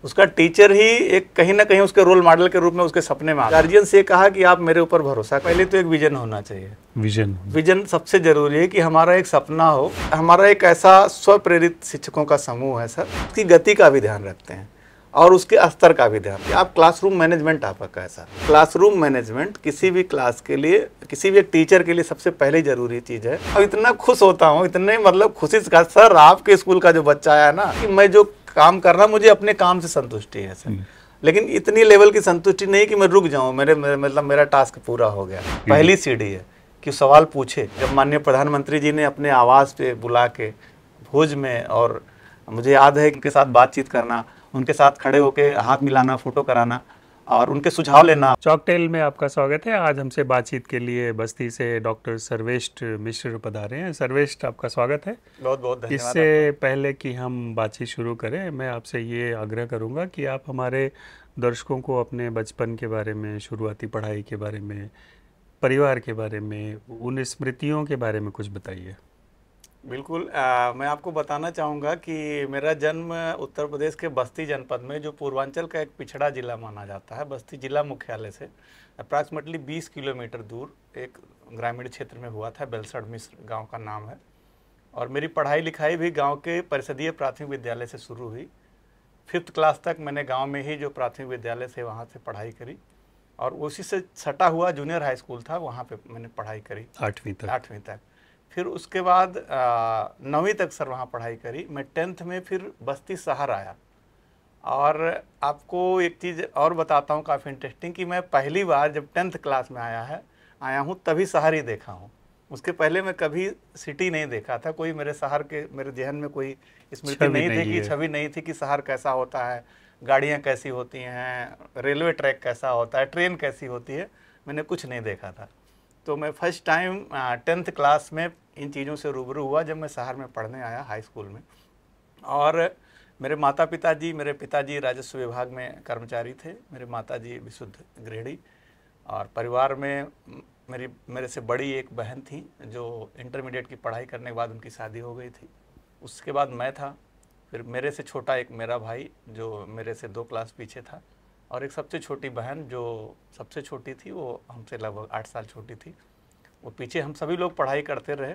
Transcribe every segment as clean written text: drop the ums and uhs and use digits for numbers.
उसका टीचर ही एक कहीं ना कहीं उसके रोल मॉडल के रूप में उसके सपने में गार्जियन से कहा कि आप मेरे ऊपर भरोसा, पहले तो एक विजन होना चाहिए। विजन सबसे जरूरी है कि हमारा एक सपना हो। हमारा एक ऐसा स्वप्रेरित शिक्षकों का समूह है सर, उसकी गति का भी ध्यान रखते हैं और उसके स्तर का भी ध्यान। आप क्लासरूम मैनेजमेंट आपका कैसा, क्लासरूम मैनेजमेंट किसी भी क्लास के लिए, किसी भी एक टीचर के लिए सबसे पहले जरूरी चीज है। और इतना खुश होता हूँ, इतने मतलब खुशी से सर आपके स्कूल का जो बच्चा आया ना, कि मैं जो काम कर रहा, मुझे अपने काम से संतुष्टि है सर, लेकिन इतनी लेवल की संतुष्टि नहीं कि मैं रुक जाऊं, मतलब मेरा टास्क पूरा हो गया। पहली सीढ़ी है कि सवाल पूछे। जब माननीय प्रधानमंत्री जी ने अपने आवास पे बुला के भोज में, और मुझे याद है उनके साथ बातचीत करना, उनके साथ खड़े होके हाथ मिलाना, फोटो कराना और उनके सुझाव लेना। चॉकटेल में आपका स्वागत है। आज हमसे बातचीत के लिए बस्ती से डॉक्टर सर्वेष्ट मिश्र पधारे हैं। सर्वेष्ट, आपका स्वागत है। बहुत बहुत धन्यवाद। इससे पहले कि हम बातचीत शुरू करें, मैं आपसे ये आग्रह करूंगा कि आप हमारे दर्शकों को अपने बचपन के बारे में, शुरुआती पढ़ाई के बारे में, परिवार के बारे में, उन स्मृतियों के बारे में कुछ बताइए। बिल्कुल। मैं आपको बताना चाहूँगा कि मेरा जन्म उत्तर प्रदेश के बस्ती जनपद में, जो पूर्वांचल का एक पिछड़ा जिला माना जाता है, बस्ती जिला मुख्यालय से अप्रॉक्सीमेटली 20 किलोमीटर दूर एक ग्रामीण क्षेत्र में हुआ था। बेलसड़ मिश्र गांव का नाम है। और मेरी पढ़ाई लिखाई भी गांव के परिषदीय प्राथमिक विद्यालय से शुरू हुई। 5th क्लास तक मैंने गाँव में ही जो प्राथमिक विद्यालय से वहाँ से पढ़ाई करी, और उसी से सटा हुआ जूनियर हाई स्कूल था, वहाँ पर मैंने पढ़ाई करी 8वीं तक। फिर उसके बाद 9वीं तक सर वहाँ पढ़ाई करी। मैं 10th में फिर बस्ती शहर आया। और आपको एक चीज़ और बताता हूँ काफ़ी इंटरेस्टिंग, कि मैं पहली बार जब 10th क्लास में आया हूँ तभी शहर ही देखा हूँ। उसके पहले मैं कभी सिटी नहीं देखा था। कोई मेरे शहर के, मेरे जहन में कोई स्मृति नहीं थी, कि छवि नहीं थी कि शहर कैसा होता है, गाड़ियाँ कैसी होती हैं, रेलवे ट्रैक कैसा होता है, ट्रेन कैसी होती है, मैंने कुछ नहीं देखा था। तो मैं फर्स्ट टाइम 10th क्लास में इन चीज़ों से रूबरू हुआ जब मैं शहर में पढ़ने आया हाई स्कूल में। और मेरे मेरे पिताजी राजस्व विभाग में कर्मचारी थे, मेरे माताजी विशुद्ध गृहिणी, और परिवार में मेरे से बड़ी एक बहन थी जो इंटरमीडिएट की पढ़ाई करने के बाद उनकी शादी हो गई थी। उसके बाद मैं था, फिर मेरे से छोटा एक मेरा भाई जो मेरे से 2 क्लास पीछे था, और एक सबसे छोटी बहन जो सबसे छोटी थी, वो हमसे लगभग 8 साल छोटी थी। वो पीछे हम सभी लोग पढ़ाई करते रहे।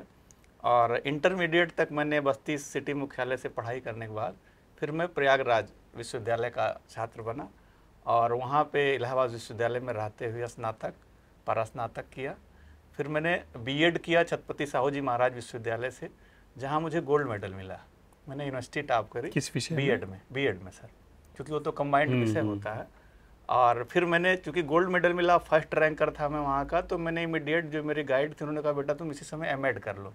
और इंटरमीडिएट तक मैंने बस्ती सिटी मुख्यालय से पढ़ाई करने के बाद फिर मैं प्रयागराज विश्वविद्यालय का छात्र बना, और वहाँ पे इलाहाबाद विश्वविद्यालय में रहते हुए स्नातक परास्नातक किया। फिर मैंने बीएड किया छत्रपति साहू जी महाराज विश्वविद्यालय से, जहाँ मुझे गोल्ड मेडल मिला। मैंने यूनिवर्सिटी टॉप करी। किस विषय? बीएड में सर, क्योंकि वो तो कंबाइंड विषय होता है। और फिर मैंने, चूँकि गोल्ड मेडल मिला, फर्स्ट रैंकर था मैं वहाँ का, तो मैंने इमीडिएट, जो मेरे गाइड थे उन्होंने कहा बेटा तुम इसी समय एमएड कर लो।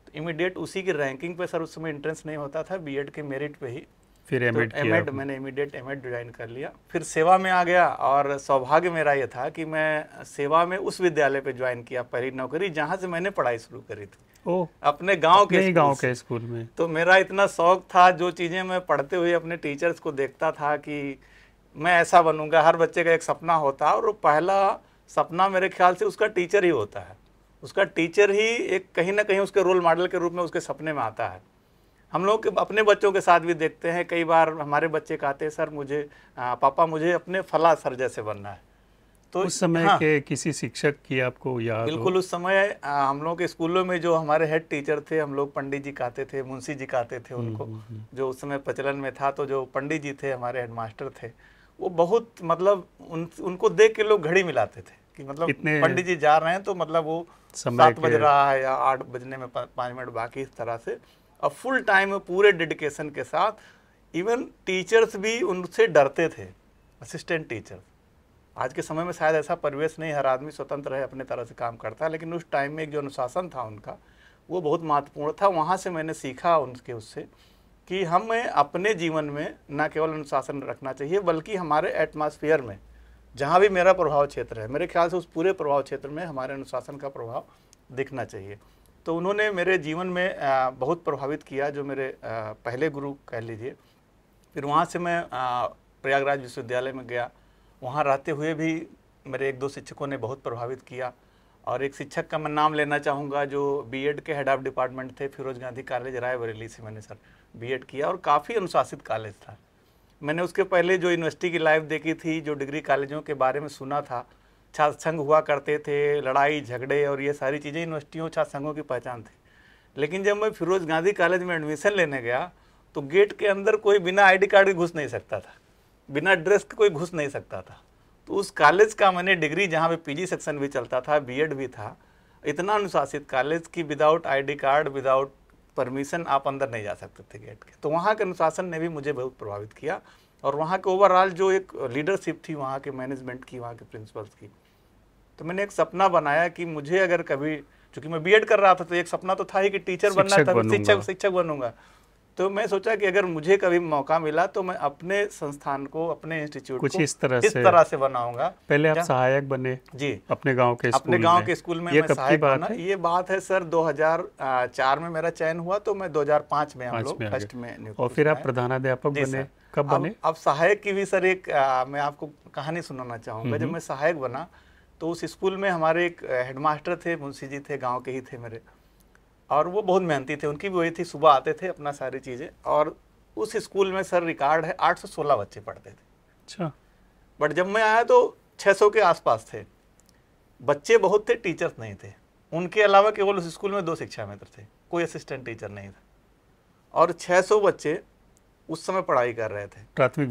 तो इमीडिएट उसी की रैंकिंग पे सर, उस समय एंट्रेंस नहीं होता था, बीएड के मेरिट पे ही फिर एमएड मैंने इमीडिएट एमएड ज्वाइन कर लिया। फिर सेवा में आ गया, और सौभाग्य मेरा ये था कि मैं सेवा में उस विद्यालय पे ज्वाइन किया, पहली नौकरी जहाँ से मैंने पढ़ाई शुरू करी थी, अपने गाँव के स्कूल में। तो मेरा इतना शौक था, जो चीज़ें मैं पढ़ते हुए अपने टीचर्स को देखता था कि मैं ऐसा बनूंगा। हर बच्चे का एक सपना होता है, और वो पहला सपना मेरे ख्याल से उसका टीचर ही होता है। उसका टीचर ही एक कहीं ना कहीं उसके रोल मॉडल के रूप में उसके सपने में आता है। हम लोग अपने बच्चों के साथ भी देखते हैं, कई बार हमारे बच्चे कहते हैं सर मुझे पापा मुझे अपने फला सर जैसे बनना है। तो उस समय के किसी शिक्षक की आपको याद? बिल्कुल। उस समय हम लोग के स्कूलों में जो हमारे हेड टीचर थे, हम लोग पंडित जी कहते थे, मुंशी जी कहते थे उनको, जो उस समय प्रचलन में था। तो जो पंडित जी थे, हमारे हेडमास्टर थे, वो बहुत मतलब उनको देख के लोग घड़ी मिलाते थे कि मतलब पंडित जी जा रहे हैं तो मतलब वो 7 बज रहा है या 8 बजने में 5 मिनट बाकी, इस तरह से। और फुल टाइम पूरे डेडिकेशन के साथ। इवन टीचर्स भी उनसे डरते थे, असिस्टेंट टीचर। आज के समय में शायद ऐसा परिवेश नहीं, हर आदमी स्वतंत्र है, अपने तरह से काम करता है, लेकिन उस टाइम में एक जो अनुशासन था उनका, वो बहुत महत्वपूर्ण था। वहाँ से मैंने सीखा उससे कि हमें अपने जीवन में न केवल अनुशासन रखना चाहिए, बल्कि हमारे एटमॉस्फेयर में जहाँ भी मेरा प्रभाव क्षेत्र है, मेरे ख्याल से उस पूरे प्रभाव क्षेत्र में हमारे अनुशासन का प्रभाव दिखना चाहिए। तो उन्होंने मेरे जीवन में बहुत प्रभावित किया, जो मेरे पहले गुरु कह लीजिए। फिर वहाँ से मैं प्रयागराज विश्वविद्यालय में गया। वहाँ रहते हुए भी मेरे 1-2 शिक्षकों ने बहुत प्रभावित किया। और एक शिक्षक का मैं नाम लेना चाहूँगा, जो बीएड के हेड ऑफ डिपार्टमेंट थे, फिरोज गांधी कॉलेज रायबरेली से मैंने सर बीएड किया, और काफ़ी अनुशासित कॉलेज था। मैंने उसके पहले जो यूनिवर्सिटी की लाइफ देखी थी, जो डिग्री कॉलेजों के बारे में सुना था, छात्र संघ हुआ करते थे, लड़ाई झगड़े और ये सारी चीज़ें यूनिवर्सिटियों छात्र संघों की पहचान थी। लेकिन जब मैं फिरोज गांधी कॉलेज में एडमिशन लेने गया तो गेट के अंदर कोई बिना आईडी कार्ड के घुस नहीं सकता था, बिना ड्रेस के कोई घुस नहीं सकता था। तो उस कॉलेज का मैंने डिग्री, जहाँ पे पीजी सेक्शन भी चलता था, बीएड भी था, इतना अनुशासित कॉलेज की without ID card, without permission आप अंदर नहीं जा सकते थे गेट के। तो वहाँ के अनुशासन ने भी मुझे बहुत प्रभावित किया, और वहाँ के ओवरऑल जो एक लीडरशिप थी वहाँ के मैनेजमेंट की, वहाँ के प्रिंसिपल्स की। तो मैंने एक सपना बनाया कि मुझे अगर कभी, चूँकि मैं बीएड कर रहा था तो एक सपना तो था ही कि टीचर बनना था, शिक्षक बनूंगा। तो मैं सोचा कि अगर मुझे कभी मौका मिला तो मैं अपने संस्थान को, अपने इंस्टीट्यूट कुछ को इस तरह से बनाऊंगा। पहले आप सहायक बने जी अपने गांव के स्कूल में। ये कब की बात है? ये बात है सर 2004 में मेरा चयन हुआ, तो मैं 2005 में हम लोग फर्स्ट में। और फिर आप प्रधानाध्यापक बने, कब बने? अब सहायक की भी सर एक मैं आपको कहानी सुनाना चाहूँगा। जब मैं सहायक बना तो उस स्कूल में हमारे एक हेडमास्टर थे, मुंशी जी थे, गाँव के ही थे मेरे, और वो बहुत मेहनती थे। उनकी भी वही थी, सुबह आते थे अपना सारी चीज़ें। और उस स्कूल में सर रिकॉर्ड है 816 बच्चे पढ़ते थे। अच्छा। बट जब मैं आया तो 600 के आसपास थे। बच्चे बहुत थे, टीचर्स नहीं थे। उनके अलावा केवल उस स्कूल में 2 शिक्षा मित्र थे, कोई असिस्टेंट टीचर नहीं था। और 600 बच्चे उस समय पढ़ाई कर रहे थे। प्राथमिक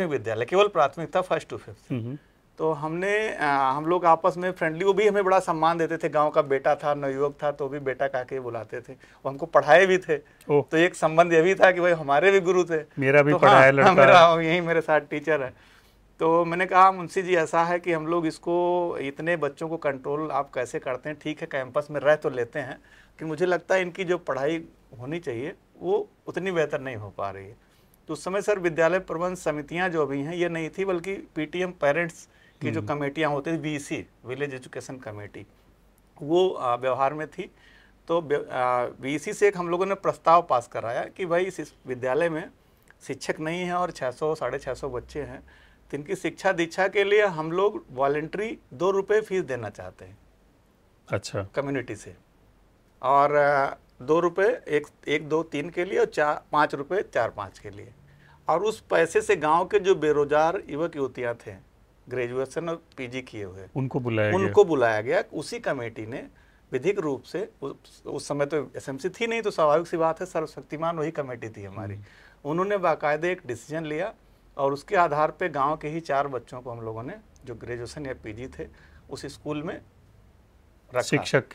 विद्यालय केवल प्राथमिक था, 1st to 5th। तो हम लोग आपस में फ्रेंडली, वो भी हमें बड़ा सम्मान देते थे। गांव का बेटा था, नवयुवक था, तो भी बेटा कह के बुलाते थे। वो हमको पढ़ाए भी थे। तो एक संबंध ये भी था कि भाई हमारे भी गुरु थे। मेरा भी पढ़ा है लड़का, मेरा यही मेरे साथ टीचर है। तो मैंने कहा मुंशी जी ऐसा है कि हम लोग इसको, इतने बच्चों को कंट्रोल आप कैसे करते हैं? ठीक है कैंपस में रह तो लेते हैं, कि मुझे लगता है इनकी जो पढ़ाई होनी चाहिए वो उतनी बेहतर नहीं हो पा रही है। तो उस समय सर विद्यालय प्रबंध समितियाँ जो अभी हैं ये नहीं थी, बल्कि पीटीएम पेरेंट्स की जो कमेटियाँ होती थी, वीसी विलेज एजुकेशन कमेटी, वो व्यवहार में थी। तो वीसी से एक हम लोगों ने प्रस्ताव पास कराया कि भाई इस विद्यालय में शिक्षक नहीं है और 600 650 बच्चे हैं, तो इनकी शिक्षा दीक्षा के लिए हम लोग वॉलेंट्री 2 रुपये फीस देना चाहते हैं। अच्छा। कम्युनिटी से, और 2 रुपये 1 2 3 के लिए, और 5 रुपये 4 5 के लिए। और उस पैसे से गांव के जो बेरोजगार युवक युवतियाँ थे, ग्रेजुएशन और पीजी किए हुए, उनको बुलाया गया। उसी कमेटी ने विधिक रूप से, उस समय तो एसएमसी थी नहीं, तो स्वाभाविक सी बात है, सर्वशक्तिमान वही कमेटी थी हमारी। उन्होंने बाकायदे एक डिसीजन लिया, और उसके आधार पे गांव के ही 4 बच्चों को हम लोगों ने, जो ग्रेजुएशन या पीजी थे, उस स्कूल में रखा, शिक्षक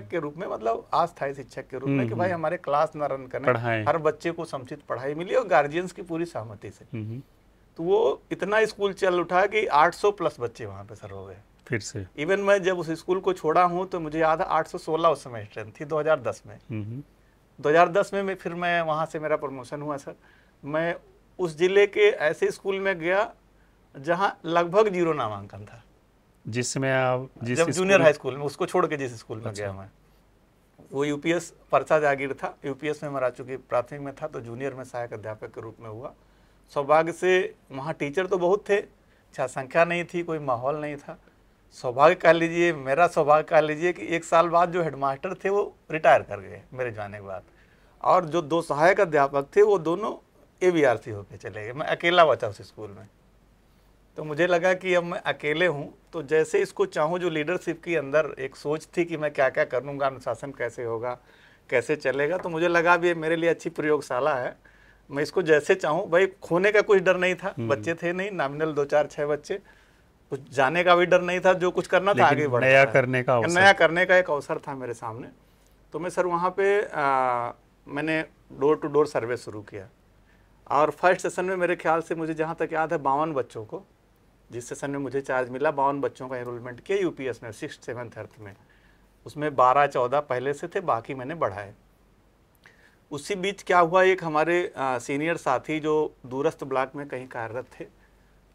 के रूप में, मतलब अस्थायी शिक्षक के रूप में, कि भाई हमारे क्लास न रन करें, हर बच्चे को समुचित पढ़ाई मिली, और गार्जियंस की पूरी सहमति से। तो वो इतना स्कूल चल उठा कि 800 प्लस बच्चे वहाँ पे सर हो गए फिर से। इवन मैं जब उस स्कूल को छोड़ा हूँ तो मुझे याद है 816 उस समय स्ट्रेंथ थी 2010 में। 2010 में फिर मैं वहाँ से मेरा प्रमोशन हुआ सर। मैं उस जिले के ऐसे स्कूल में गया जहाँ लगभग 0 नामांकन था, जिसमें आप जब जूनियर हाई स्कूल में, उसको छोड़ के जिस स्कूल में गया मैं, वो यूपीएस परचा जागीर था। यूपीएस में मेरा चूंकि प्राथमिक में था तो जूनियर में सहायक अध्यापक के रूप में हुआ। सौभाग्य से वहाँ टीचर तो बहुत थे, छात्र संख्या नहीं थी, कोई माहौल नहीं था। सौभाग्य कह लीजिए, मेरा सौभाग्य कह लीजिए कि 1 साल बाद जो हेडमास्टर थे वो रिटायर कर गए मेरे जाने के बाद, और जो 2 सहायक अध्यापक थे वो दोनों ABRC होके चले गए। मैं अकेला बचा उस स्कूल में। तो मुझे लगा कि अब मैं अकेले हूँ, तो जैसे इसको चाहूँ, जो लीडरशिप की अंदर एक सोच थी कि मैं क्या क्या करूँगा, अनुशासन कैसे होगा, कैसे चलेगा, तो मुझे लगा भी मेरे लिए अच्छी प्रयोगशाला है, मैं इसको जैसे चाहूँ। भाई खोने का कुछ डर नहीं था, बच्चे थे नहीं, नॉमिनल 2 4 6 बच्चे, कुछ जाने का भी डर नहीं था, जो कुछ करना था आगे बढ़ना, नया करने का एक अवसर था मेरे सामने। तो मैं सर वहाँ पे मैंने डोर टू डोर सर्वे शुरू किया, और फर्स्ट सेशन में मेरे ख्याल से, मुझे जहाँ तक याद है, 52 बच्चों को, जिस सेशन में मुझे चार्ज मिला, 52 बच्चों का एनरोलमेंट किया यूपीएस में 6th 7th 8th में। उसमें 12 14 पहले से थे, बाकी मैंने बढ़ाए। उसी बीच क्या हुआ, एक हमारे सीनियर साथी जो दूरस्थ ब्लॉक में कहीं कार्यरत थे,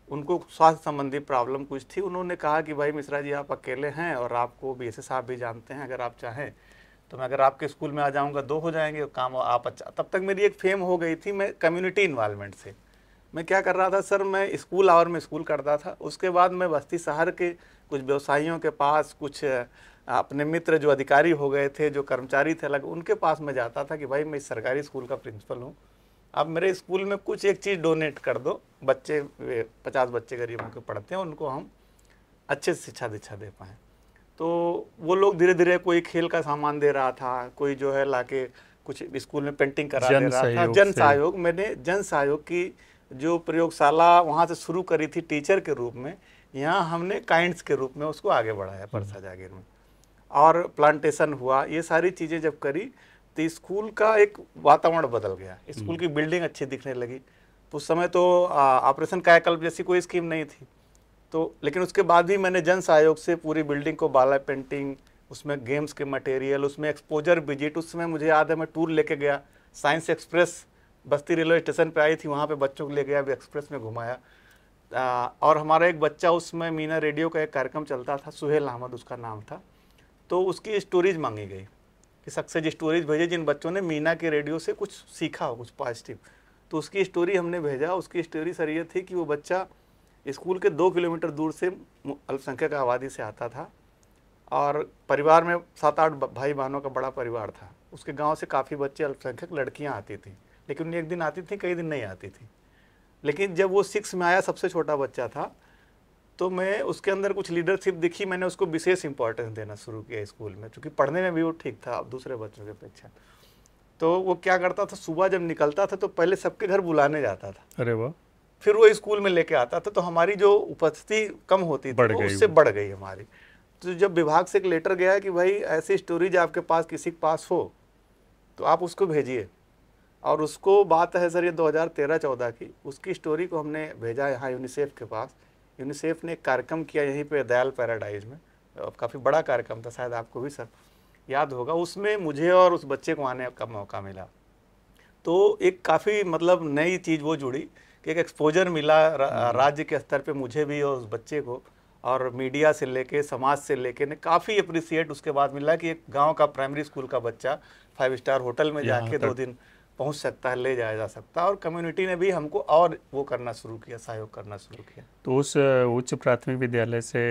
उनको स्वास्थ्य संबंधी प्रॉब्लम कुछ थी। उन्होंने कहा कि भाई मिश्रा जी आप अकेले हैं और आपको BSS साहब भी जानते हैं, अगर आप चाहें तो मैं अगर आपके स्कूल में आ जाऊंगा 2 हो जाएंगे काम, आप अच्छा। तब तक मेरी एक फेम हो गई थी मैं कम्युनिटी इन्वॉल्वमेंट से। मैं क्या कर रहा था सर, मैं स्कूल आवर में स्कूल करता था, उसके बाद मैं बस्ती शहर के कुछ व्यवसायियों के पास, कुछ अपने मित्र जो अधिकारी हो गए थे, जो कर्मचारी थे अलग, उनके पास मैं जाता था कि भाई मैं इस सरकारी स्कूल का प्रिंसिपल हूँ, आप मेरे स्कूल में कुछ एक चीज़ डोनेट कर दो, बच्चे 50 बच्चे गरीबों के पढ़ते हैं, उनको हम अच्छे से शिक्षा दीक्षा दे पाएँ। तो वो लोग धीरे धीरे, कोई खेल का सामान दे रहा था, कोई जो है लाके कुछ स्कूल में पेंटिंग करा दे जन रहा था। सहयोग जन से। सहयोग, मैंने जन सहयोग की जो प्रयोगशाला वहाँ से शुरू करी थी टीचर के रूप में, यहाँ हमने काइंड्स के रूप में उसको आगे बढ़ाया परसा जागीर में, और प्लांटेशन हुआ। ये सारी चीज़ें जब करी तो स्कूल का एक वातावरण बदल गया, स्कूल की बिल्डिंग अच्छी दिखने लगी। उस समय तो ऑपरेशन कायाकल्प जैसी कोई स्कीम नहीं थी, तो लेकिन उसके बाद भी मैंने जन सहयोग से पूरी बिल्डिंग को बाला पेंटिंग, उसमें गेम्स के मटेरियल, उसमें एक्सपोजर विजिट। उस समय मुझे याद है मैं टूर लेके गया, साइंस एक्सप्रेस बस्ती रेलवे स्टेशन पे आई थी, वहाँ पे बच्चों को ले गया, एक्सप्रेस में घुमाया। और हमारा एक बच्चा, उसमें मीना रेडियो का एक कार्यक्रम चलता था, सुहेल अहमद उसका नाम था, तो उसकी स्टोरीज मांगी गई कि सक्सेस स्टोरीज भेजे जिन बच्चों ने मीना के रेडियो से कुछ सीखा हो, कुछ पॉजिटिव। तो उसकी स्टोरी हमने भेजा। उसकी स्टोरी सर ये थी कि वो बच्चा स्कूल के 2 किलोमीटर दूर से अल्पसंख्यक आबादी से आता था, और परिवार में 7-8 भाई बहनों का बड़ा परिवार था। उसके गांव से काफ़ी बच्चे अल्पसंख्यक लड़कियां आती थी, लेकिन उन्हें एक दिन आती थी, कई दिन नहीं आती थी। लेकिन जब वो 6 में आया, सबसे छोटा बच्चा था, तो मैं उसके अंदर कुछ लीडरशिप दिखी, मैंने उसको विशेष इंपॉर्टेंस देना शुरू किया स्कूल में, क्योंकि पढ़ने में भी वो ठीक था दूसरे बच्चों की अपेक्षा। तो वो क्या करता था, सुबह जब निकलता था तो पहले सबके घर बुलाने जाता था। अरे वाह। फिर वो स्कूल में लेके आता था, तो हमारी जो उपस्थिति कम होती थी वो उससे बढ़ गई हमारी। तो जब विभाग से एक लेटर गया कि भाई ऐसी स्टोरीज आपके पास किसी के पास हो तो आप उसको भेजिए, और उसको बात है सर ये 2013-14 की, उसकी स्टोरी को हमने भेजा यहाँ यूनिसेफ के पास। यूनिसेफ ने एक कार्यक्रम किया यहीं पे दयाल पैराडाइज में, काफ़ी बड़ा कार्यक्रम था, शायद आपको भी सर याद होगा। उसमें मुझे और उस बच्चे को आने का मौका मिला। तो एक काफ़ी मतलब नई चीज़ वो जुड़ी कि एक एक्सपोजर मिला राज्य के स्तर पे मुझे भी और उस बच्चे को, और मीडिया से लेके समाज से लेके ने काफ़ी अप्रिसिएट उसके बाद मिला कि एक गांव का प्राइमरी स्कूल का बच्चा 5 स्टार होटल में जाके 2 दिन पहुंच सकता है, ले जाया जा सकता है। और कम्युनिटी ने भी हमको और वो करना शुरू किया, सहयोग करना शुरू किया। तो उस उच्च प्राथमिक विद्यालय से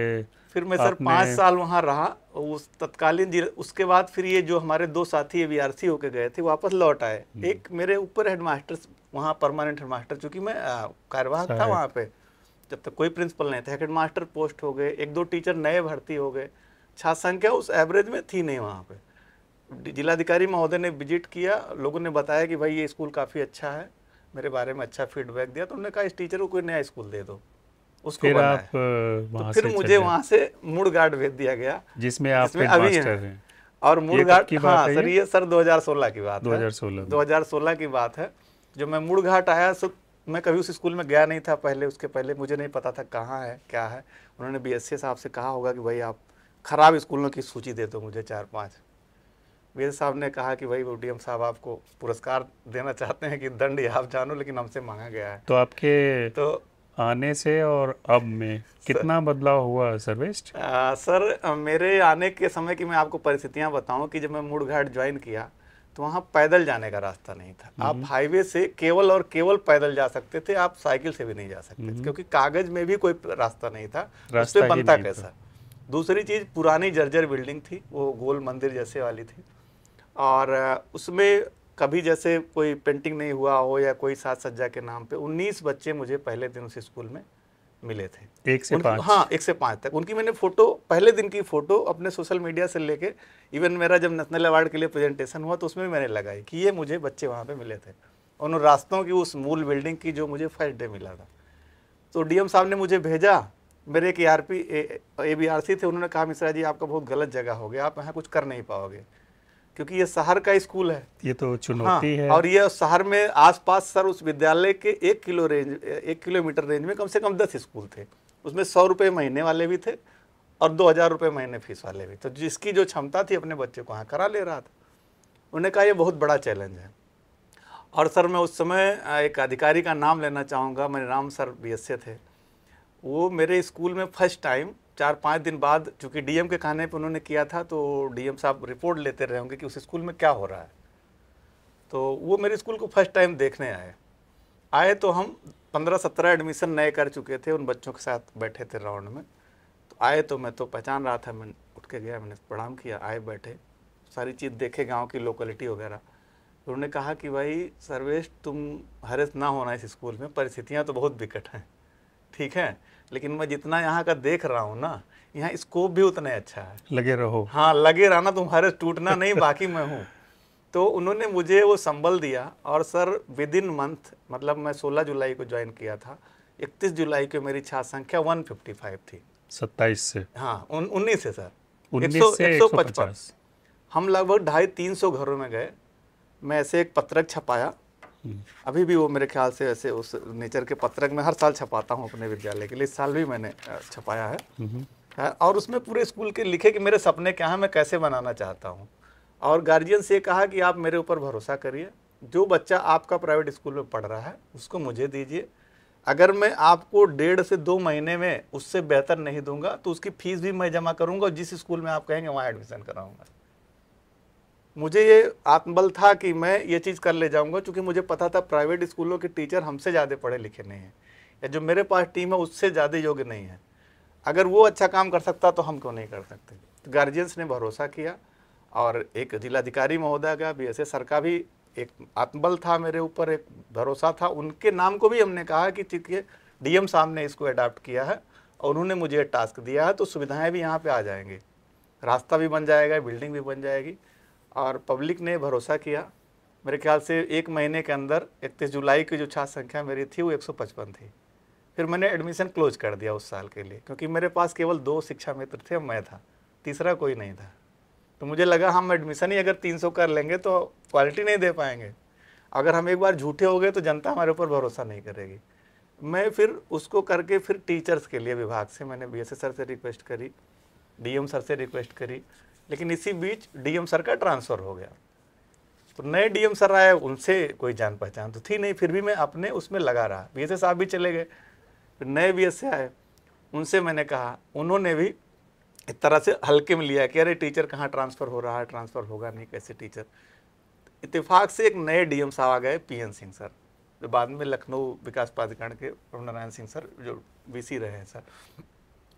फिर मैं सर 5 साल वहाँ रहा उस तत्कालीन उसके बाद फिर ये जो हमारे 2 साथी ABRC होके गए थे वापस लौट आए। एक मेरे ऊपर हेडमास्टर, वहाँ परमानेंट हेडमास्टर, चूँकि मैं कार्यवाहक था वहाँ पे, जब तक कोई प्रिंसिपल नहीं था, हेडमास्टर पोस्ट हो गए, 1-2 टीचर नए भर्ती हो गए, छात्र संख्या उस एवरेज में थी नहीं वहाँ पे। जिलाधिकारी महोदय ने विजिट किया, लोगों ने बताया कि भाई ये स्कूल काफ़ी अच्छा है, मेरे बारे में अच्छा फीडबैक दिया, तो उन्होंने कहा इस टीचर को कोई नया स्कूल दे दो, उसको फिर बनाया। आप तो फिर मुझे वहाँ से मुड़घाट भेज दिया गया, जिसमें आप अभी हैं। और मुड़घाट, हाँ सर ये सर 2016 की बात है, 2016 की बात है। जब मैं मुड़घाट आया तो मैं कभी उस स्कूल में गया नहीं था पहले, उसके पहले मुझे नहीं पता था कहाँ है क्या है। उन्होंने BSA साहब से कहा होगा कि भाई आप ख़राब स्कूलों की सूची दे दो मुझे 4-5। BSA साहब ने कहा कि भाई DM साहब आपको पुरस्कार देना चाहते हैं कि दंड आप जानो, लेकिन हमसे मांगा गया है। तो आपके तो आने से और अब में कितना बदलाव हुआ सर्वेस्ट? सर मेरे आने के समय की मैं आपको परिस्थितियां बताऊं कि जब मैं मुड़घाट ज्वाइन किया तो वहाँ पैदल जाने का रास्ता नहीं था। आप हाईवे से केवल और केवल पैदल जा सकते थे, आप साइकिल से भी नहीं जा सकते थे, क्योंकि कागज में भी कोई रास्ता नहीं था, उस पर बनता कैसा। दूसरी चीज़, पुरानी जर्जर बिल्डिंग थी, वो गोल मंदिर जैसे वाली थी, और उसमें कभी जैसे कोई पेंटिंग नहीं हुआ हो या कोई साज सज्जा के नाम पे 19 बच्चे मुझे पहले दिन उस स्कूल में मिले थे। 1 से 5? हाँ, 1 से 5 तक। उनकी मैंने फ़ोटो, पहले दिन की फ़ोटो अपने सोशल मीडिया से लेके, इवन मेरा जब नेशनल अवार्ड के लिए प्रेजेंटेशन हुआ तो उसमें भी मैंने लगाई कि ये मुझे बच्चे वहाँ पे मिले थे, उन रास्तों की, उस मूल बिल्डिंग की जो मुझे फर्स्ट डे मिला था। तो DM साहब ने मुझे भेजा, मेरे एक ABRC थे, उन्होंने कहा मिश्रा जी आपका बहुत गलत जगह हो गया, आप यहाँ कुछ कर नहीं पाओगे, क्योंकि ये शहर का स्कूल है, ये तो चुनौती है। और ये शहर में आसपास सर उस विद्यालय के 1 किलोमीटर रेंज में कम से कम 10 स्कूल थे, उसमें 100 रुपये महीने वाले भी थे और 2000 रुपये महीने फीस वाले भी। तो जिसकी जो क्षमता थी अपने बच्चे को यहाँ करा ले रहा था। उन्होंने कहा ये बहुत बड़ा चैलेंज है। और सर मैं उस समय एक अधिकारी का नाम लेना चाहूँगा, मेरे राम सर BSA थे, वो मेरे स्कूल में फर्स्ट टाइम 4-5 दिन बाद, चूँकि DM के कहने पे उन्होंने किया था, तो DM साहब रिपोर्ट लेते रहे होंगे कि उस स्कूल में क्या हो रहा है। तो वो मेरे स्कूल को फर्स्ट टाइम देखने आए तो हम 15-17 एडमिशन नए कर चुके थे, उन बच्चों के साथ बैठे थे राउंड में। तो आए तो मैं तो पहचान रहा था, मैं उठ के गया, मैंने प्रणाम किया, आए बैठे, सारी चीज़ देखे, गाँव की लोकेलिटी वगैरह। उन्होंने कहा कि भाई सर्वेश, तुम हरेस ना होना इस स्कूल में, परिस्थितियाँ तो बहुत विकट हैं, ठीक है, लेकिन मैं जितना यहाँ का देख रहा हूँ ना, यहाँ स्कोप भी उतना अच्छा है, लगे रहो। हाँ लगे रहना, तुम हरेस टूटना नहीं, बाकी मैं हूँ। तो उन्होंने मुझे वो संबल दिया और सर विद इन मंथ, मतलब मैं 16 जुलाई को ज्वाइन किया था, 31 जुलाई को मेरी छात्र संख्या 155 थी। 27 से? हाँ 19 से सर, 19 से 150। हम लगभग 250-300 घरों में गए। मैं ऐसे एक पत्रक छपाया, अभी भी वो मेरे ख्याल से ऐसे उस नेचर के पत्रक में हर साल छपाता हूँ अपने विद्यालय के लिए, इस साल भी मैंने छपाया है। और उसमें पूरे स्कूल के लिखे कि मेरे सपने क्या हैं, मैं कैसे बनाना चाहता हूँ। और गार्जियन से कहा कि आप मेरे ऊपर भरोसा करिए, जो बच्चा आपका प्राइवेट स्कूल में पढ़ रहा है उसको मुझे दीजिए, अगर मैं आपको 1.5 से 2 महीने में उससे बेहतर नहीं दूंगा तो उसकी फीस भी मैं जमा करूंगा और जिस स्कूल में आप कहेंगे वहाँ एडमिशन कराऊंगा। मुझे ये आत्मबल था कि मैं ये चीज़ कर ले जाऊंगा, क्योंकि मुझे पता था प्राइवेट स्कूलों के टीचर हमसे ज़्यादा पढ़े लिखे नहीं हैं, या जो मेरे पास टीम है उससे ज़्यादा योग्य नहीं है। अगर वो अच्छा काम कर सकता तो हम क्यों नहीं कर सकते। तो गार्जियंस ने भरोसा किया, और एक जिलाधिकारी महोदय का, बीएसएस सर का भी एक आत्मबल था मेरे ऊपर, एक भरोसा था। उनके नाम को भी हमने कहा कि चूँकि डीएम साहब ने इसको अडॉप्ट किया है और उन्होंने मुझे टास्क दिया है, तो सुविधाएं भी यहाँ पे आ जाएंगी, रास्ता भी बन जाएगा, बिल्डिंग भी बन जाएगी। और पब्लिक ने भरोसा किया। मेरे ख्याल से 1 महीने के अंदर 31 जुलाई की जो छात्र संख्या मेरी थी वो 155 थी। फिर मैंने एडमिशन क्लोज कर दिया उस साल के लिए, क्योंकि मेरे पास केवल 2 शिक्षा मित्र थे, मैं था, तीसरा कोई नहीं था। तो मुझे लगा हम एडमिशन ही अगर 300 कर लेंगे तो क्वालिटी नहीं दे पाएंगे, अगर हम एक बार झूठे हो गए तो जनता हमारे ऊपर भरोसा नहीं करेगी। मैं फिर उसको करके फिर टीचर्स के लिए विभाग से मैंने बीएसएस सर से रिक्वेस्ट करी, डीएम सर से रिक्वेस्ट करी, लेकिन इसी बीच डीएम सर का ट्रांसफ़र हो गया। तो नए डीएम सर आए, उनसे कोई जान पहचान तो थी नहीं, फिर भी मैं अपने उसमें लगा रहा। बीएसएस साहब भी चले गए, फिर नए बीएस आए, उनसे मैंने कहा, उन्होंने भी एक तरह से हल्के में लिया कि अरे टीचर कहाँ ट्रांसफ़र हो रहा है, ट्रांसफ़र होगा नहीं, कैसे टीचर। इत्तेफाक से एक नए डीएम साहब आ गए, पीएन सिंह सर, जो बाद में लखनऊ विकास प्राधिकरण के प्रभु नारायण सिंह सर जो वीसी रहे हैं सर।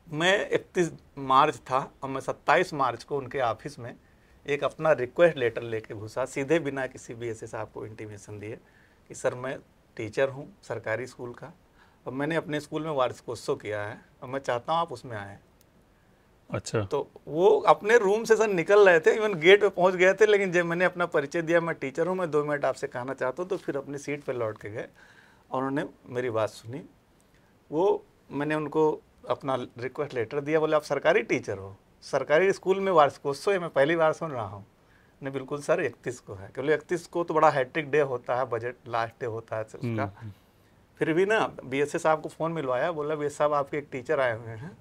मैं 31 मार्च था और मैं 27 मार्च को उनके ऑफिस में एक अपना रिक्वेस्ट लेटर लेके घुसा, सीधे बिना किसी बीएसए साहब को इंटीमेशन दिए कि सर मैं टीचर हूँ सरकारी स्कूल का, और मैंने अपने स्कूल में वार्षिकोत्सव किया है और मैं चाहता हूँ आप उसमें आएँ। अच्छा। तो वो अपने रूम से सर निकल रहे थे, इवन गेट पे पहुंच गए थे, लेकिन जब मैंने अपना परिचय दिया, मैं टीचर हूं, मैं 2 मिनट आपसे कहना चाहता हूं, तो फिर अपनी सीट पे लौट के गए और उन्होंने मेरी बात सुनी। वो मैंने उनको अपना रिक्वेस्ट लेटर दिया, बोले आप सरकारी टीचर हो, सरकारी स्कूल में वार्षिकोत्सव है, मैं पहली बार सुन रहा हूँ। नहीं बिल्कुल सर 31 को है, क्योंकि 31 को तो बड़ा हैट्रिक डे होता है, बजट लास्ट डे होता है उसका। फिर भी ना बीएसए साहब को फ़ोन मिलवाया, बोला बीएस साहब आपके एक टीचर आए हुए हैं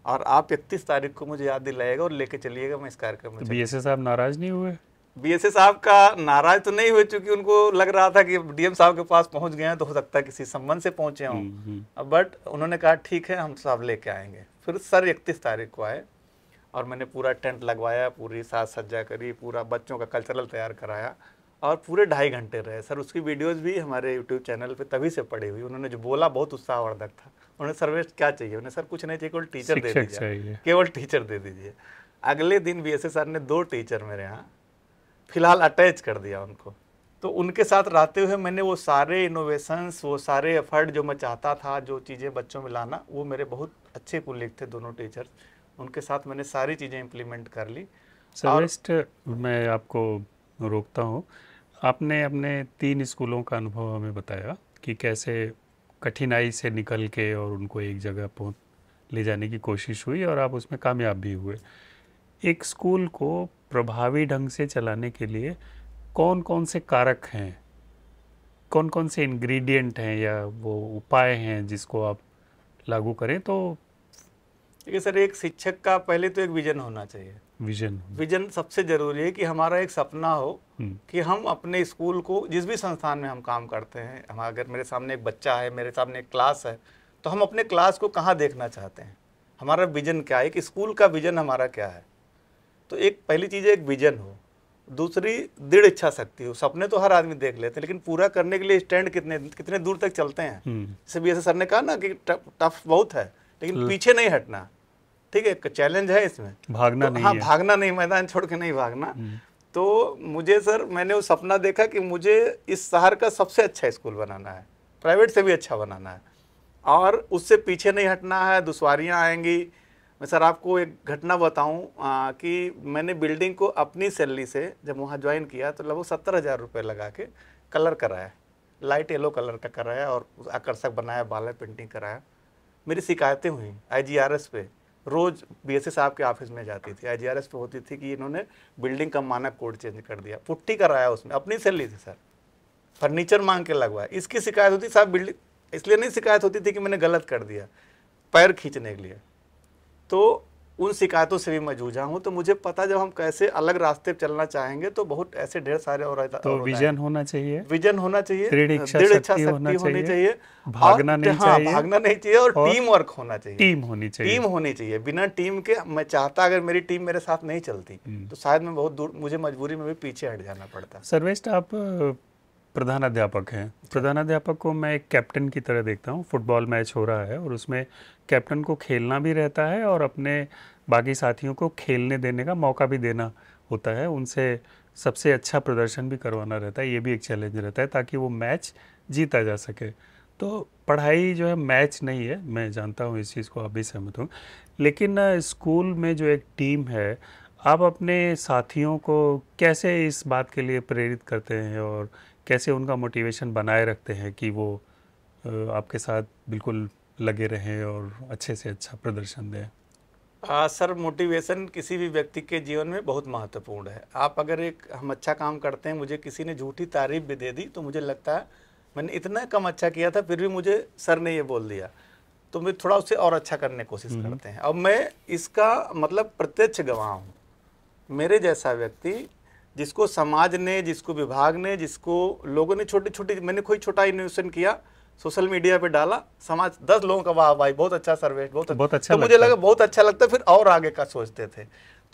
और आप 31 तारीख को मुझे याद दिलाइएगा और लेके चलिएगा, मैं इस कार्यक्रम में। बीएसए साहब नाराज नहीं हुए? बीएसए साहब का नाराज तो नहीं हुए, क्योंकि उनको लग रहा था कि डीएम साहब के पास पहुंच गए हैं तो हो सकता है किसी संबंध से पहुंचे हों। बट उन्होंने कहा ठीक है हम साहब लेके आएंगे। फिर सर 31 तारीख को आए और मैंने पूरा टेंट लगवाया, पूरी साज सज्जा करी, पूरा बच्चों का कल्चरल तैयार कराया और पूरे 2.5 घंटे रहे सर। उसकी वीडियोस भी हमारे यूट्यूब चैनल पे तभी से पड़ी हुई। उन्होंने जो बोला बहुत उत्साहवर्धक था। उन्होंने सर्वेश क्या चाहिए? उन्हें सर कुछ नहीं चाहिए, केवल टीचर दे दीजिए, केवल टीचर दे दीजिए। अगले दिन बीएसए सर ने 2 टीचर मेरे यहाँ फिलहाल अटैच कर दिया उनको। तो उनके साथ रहते हुए मैंने वो सारे इनोवेशंस, वो सारे एफर्ट जो मैं चाहता था, जो चीज़ें बच्चों में लाना, वो मेरे बहुत अच्छे कुलीग थे दोनों टीचर्स, उनके साथ मैंने सारी चीज़ें इम्प्लीमेंट कर ली। सर्वेस्ट, मैं आपको रोकता हूँ। आपने अपने 3 स्कूलों का अनुभव हमें बताया कि कैसे कठिनाई से निकल के और उनको एक जगह पहुँच ले जाने की कोशिश हुई और आप उसमें कामयाब भी हुए। एक स्कूल को प्रभावी ढंग से चलाने के लिए कौन कौन से कारक हैं, कौन कौन से इंग्रेडिएंट हैं या वो उपाय हैं जिसको आप लागू करें? तो देखिए सर, एक शिक्षक का पहले तो एक विजन होना चाहिए। विजन सबसे ज़रूरी है कि हमारा एक सपना हो कि हम अपने स्कूल को, जिस भी संस्थान में हम काम करते हैं, हम अगर मेरे सामने एक बच्चा है, मेरे सामने एक क्लास है, तो हम अपने क्लास को कहाँ देखना चाहते हैं, हमारा विजन क्या है, कि स्कूल का विजन हमारा क्या है। तो एक पहली चीज़ एक विजन हो, दूसरी दृढ़ इच्छा शक्ति हो। सपने तो हर आदमी देख लेते हैं, लेकिन पूरा करने के लिए स्टैंड कितने दूर तक चलते हैं। जैसे बीएसए सर ने कहा ना कि टफ बहुत है, लेकिन पीछे नहीं हटना। ठीक है, चैलेंज है इसमें, भागना तो नहीं हाँ है। भागना नहीं, मैदान छोड़ के नहीं भागना। तो मुझे सर, मैंने वो सपना देखा कि मुझे इस शहर का सबसे अच्छा स्कूल बनाना है, प्राइवेट से भी अच्छा बनाना है, और उससे पीछे नहीं हटना है। दुश्वारियाँ आएंगी। मैं सर आपको एक घटना बताऊं कि मैंने बिल्डिंग को अपनी सैलरी से जब वहाँ ज्वाइन किया तो लगभग 70,000 रुपये लगा के कलर कराया, लाइट येलो कलर का कराया और आकर्षक बनाया, बाला पेंटिंग कराया। मेरी शिकायतें हुई IGRS पे, रोज़ BSA साहब के ऑफिस में जाती थी, IGRS पे होती थी कि इन्होंने बिल्डिंग का मानक कोड चेंज कर दिया, पुट्टी कराया उसमें अपनी सैलरी से सर, फर्नीचर मांग के लगवाया। इसकी शिकायत होती साहब बिल्डिंग, इसलिए नहीं शिकायत होती थी कि मैंने गलत कर दिया, पैर खींचने के लिए। तो उन शिकायतों से भी मैं जूझा हूँ। तो मुझे पता जब हम कैसे अलग रास्ते पर चलना चाहेंगे तो बहुत ऐसे ढेर सारे तो विजन होना चाहिए, विजन होना चाहिए, दृढ़ इच्छा शक्ति होनी चाहिए, भागना नहीं चाहिए, भागना नहीं चाहिए, और टीम वर्क होना चाहिए, टीम होनी चाहिए, टीम होनी चाहिए। बिना टीम के मैं चाहता, अगर मेरी टीम मेरे साथ नहीं चलती तो शायद मैं बहुत दूर, मुझे मजबूरी में भी पीछे हट जाना पड़ता। सर्वेश, आप प्रधानाध्यापक हैं। प्रधानाध्यापक को मैं एक कैप्टन की तरह देखता हूँ। फुटबॉल मैच हो रहा है और उसमें कैप्टन को खेलना भी रहता है और अपने बाकी साथियों को खेलने देने का मौका भी देना होता है, उनसे सबसे अच्छा प्रदर्शन भी करवाना रहता है। ये भी एक चैलेंज रहता है ताकि वो मैच जीता जा सके। तो पढ़ाई जो है मैच नहीं है, मैं जानता हूँ इस चीज़ को, आप भी सहमत हो। लेकिन स्कूल में जो एक टीम है, आप अपने साथियों को कैसे इस बात के लिए प्रेरित करते हैं और कैसे उनका मोटिवेशन बनाए रखते हैं कि वो आपके साथ बिल्कुल लगे रहें और अच्छे से अच्छा प्रदर्शन दें? सर, मोटिवेशन किसी भी व्यक्ति के जीवन में बहुत महत्वपूर्ण है। आप अगर हम अच्छा काम करते हैं, मुझे किसी ने झूठी तारीफ भी दे दी तो मुझे लगता है मैंने इतना कम अच्छा किया था, फिर भी मुझे सर ने ये बोल दिया, तो मैं थोड़ा उससे और अच्छा करने की कोशिश करते हैं। अब मैं इसका मतलब प्रत्यक्ष गवाह हूँ। मेरे जैसा व्यक्ति जिसको समाज ने, जिसको विभाग ने, जिसको लोगों ने छोटी छोटी, मैंने कोई छोटा इनोवेशन किया, सोशल मीडिया पे डाला, समाज 10 लोगों का वाह भाई बहुत अच्छा सर्वे, बहुत अच्छा, तो मुझे लगा बहुत अच्छा लगता है, फिर और आगे का सोचते थे।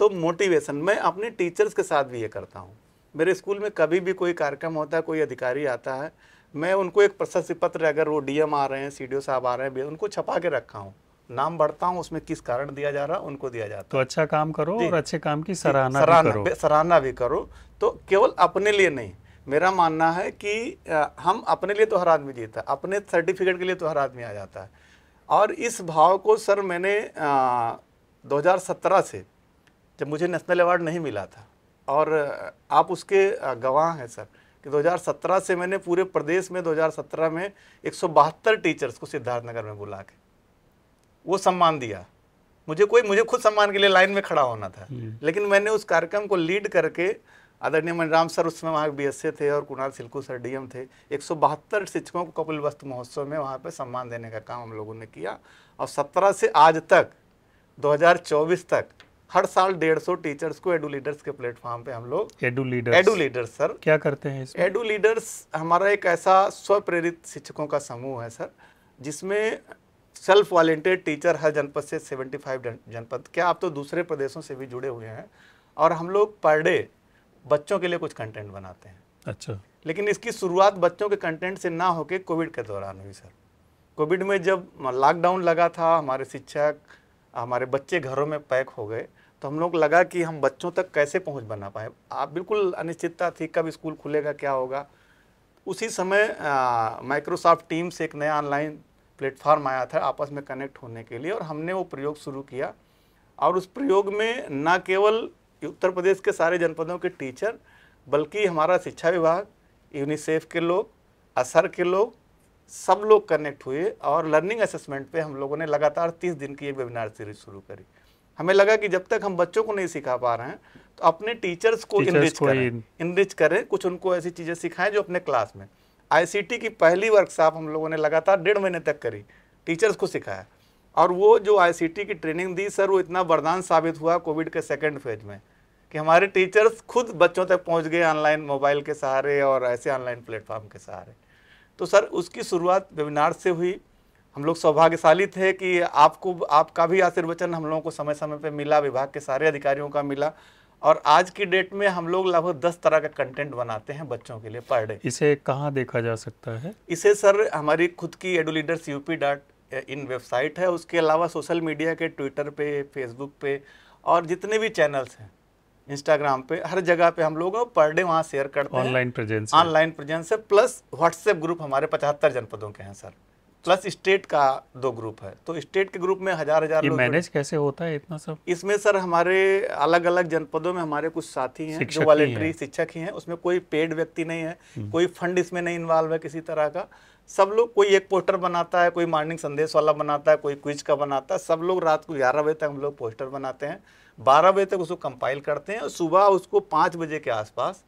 तो मोटिवेशन मैं अपने टीचर्स के साथ भी ये करता हूँ। मेरे स्कूल में कभी भी कोई कार्यक्रम होता है, कोई अधिकारी आता है, मैं उनको एक प्रशस्ति पत्र, अगर वो DM आ रहे हैं, CDO साहब आ रहे हैं, उनको छपा के रखा हूँ, नाम बढ़ता हूँ उसमें, किस कारण दिया जा रहा है उनको दिया जाता है। तो अच्छा काम करो और अच्छे काम की सराहना भी करो। तो केवल अपने लिए नहीं, मेरा मानना है कि हम अपने लिए तो हर आदमी जीता, अपने सर्टिफिकेट के लिए तो हर आदमी आ जाता है। और इस भाव को सर मैंने 2017 से, जब मुझे नेशनल अवार्ड नहीं मिला था, और आप उसके गवाह हैं सर, कि 2017 से मैंने पूरे प्रदेश में 2017 में 172 टीचर्स को सिद्धार्थनगर में बुला के वो सम्मान दिया। मुझे खुद सम्मान के लिए लाइन में खड़ा होना था, लेकिन मैंने उस कार्यक्रम को लीड करके, आदरणीय मनराम सर उस समय वहाँ BSA थे और कुणाल सिल्कू सर DM थे, 172 शिक्षकों को कपिल वस्तु महोत्सव में वहाँ पे सम्मान देने का काम हम लोगों ने किया। और 17 से आज तक 2024 तक हर साल 150 टीचर्स को एडू लीडर्स के प्लेटफॉर्म पे हम लोग, एडू लीडर्स सर क्या करते हैं इसमें? एडू लीडर्स हमारा एक ऐसा स्वप्रेरित शिक्षकों का समूह है सर, जिसमें सेल्फ वॉलंटियर टीचर हर जनपद से 75 जनपद, क्या आप तो दूसरे प्रदेशों से भी जुड़े हुए हैं, और हम लोग पर डे बच्चों के लिए कुछ कंटेंट बनाते हैं। अच्छा। लेकिन इसकी शुरुआत बच्चों के कंटेंट से ना होके कोविड के दौरान हुई सर। कोविड में जब लॉकडाउन लगा था, हमारे शिक्षक, हमारे बच्चे घरों में पैक हो गए, तो हम लोग लगा कि हम बच्चों तक कैसे पहुंच बना पाए। आप बिल्कुल अनिश्चितता थी, कब स्कूल खुलेगा, क्या होगा। उसी समय माइक्रोसॉफ्ट टीम से एक नया ऑनलाइन प्लेटफॉर्म आया था आपस में कनेक्ट होने के लिए, और हमने वो प्रयोग शुरू किया। और उस प्रयोग में न केवल उत्तर प्रदेश के सारे जनपदों के टीचर, बल्कि हमारा शिक्षा विभाग, यूनिसेफ के लोग, असर के लोग, सब लोग कनेक्ट हुए, और लर्निंग असेसमेंट पे हम लोगों ने लगातार 30 दिन की एक वेबिनार सीरीज शुरू करी। हमें लगा कि जब तक हम बच्चों को नहीं सिखा पा रहे हैं, तो अपने टीचर्स को इनरिच करें, कुछ उनको ऐसी चीज़ें सिखाएं जो अपने क्लास में। ICT की पहली वर्कशॉप हम लोगों ने लगातार 1.5 महीने तक करी, टीचर्स को सिखाया। और वो जो ICT की ट्रेनिंग दी सर, वो इतना वरदान साबित हुआ कोविड के सेकंड फेज में, कि हमारे टीचर्स खुद बच्चों तक पहुंच गए ऑनलाइन मोबाइल के सहारे और ऐसे ऑनलाइन प्लेटफॉर्म के सहारे। तो सर उसकी शुरुआत वेबिनार से हुई। हम लोग सौभाग्यशाली थे कि आपका भी आशीर्वचन हम लोगों को समय समय पे मिला, विभाग के सारे अधिकारियों का मिला, और आज की डेट में हम लोग लगभग 10 तरह का कंटेंट बनाते हैं बच्चों के लिए पर डे। इसे कहाँ देखा जा सकता है? इसे सर हमारी खुद की eduleaders.up.in वेबसाइट है, उसके अलावा सोशल मीडिया के ट्विटर पे, फेसबुक पे, और जितने भी चैनल्स हैं इंस्टाग्राम पे, हर जगह पे हम लोग पर डे वहाँ शेयर करते हैं। ऑनलाइन प्रेजेंस है। ऑनलाइन प्रेजेंस है, प्लस व्हाट्सएप ग्रुप हमारे 75 जनपदों के हैं सर, प्लस स्टेट का 2 ग्रुप है। तो स्टेट के ग्रुप में हजार ये लोग मैनेज कैसे होता है इतना सब? इसमें सर हमारे अलग अलग जनपदों में हमारे कुछ साथी हैं शिक्षक जो ही वॉलेंटरी हैं। शिक्षक ही हैं, उसमें कोई पेड व्यक्ति नहीं है, कोई फंड इसमें नहीं इन्वॉल्व है किसी तरह का। सब लोग, कोई एक पोस्टर बनाता है, कोई मॉर्निंग संदेश वाला बनाता है, कोई क्विज का बनाता है। सब लोग रात को 11 बजे तक हम लोग पोस्टर बनाते हैं, 12 बजे तक उसको कंपाइल करते हैं और सुबह उसको 5 बजे के आसपास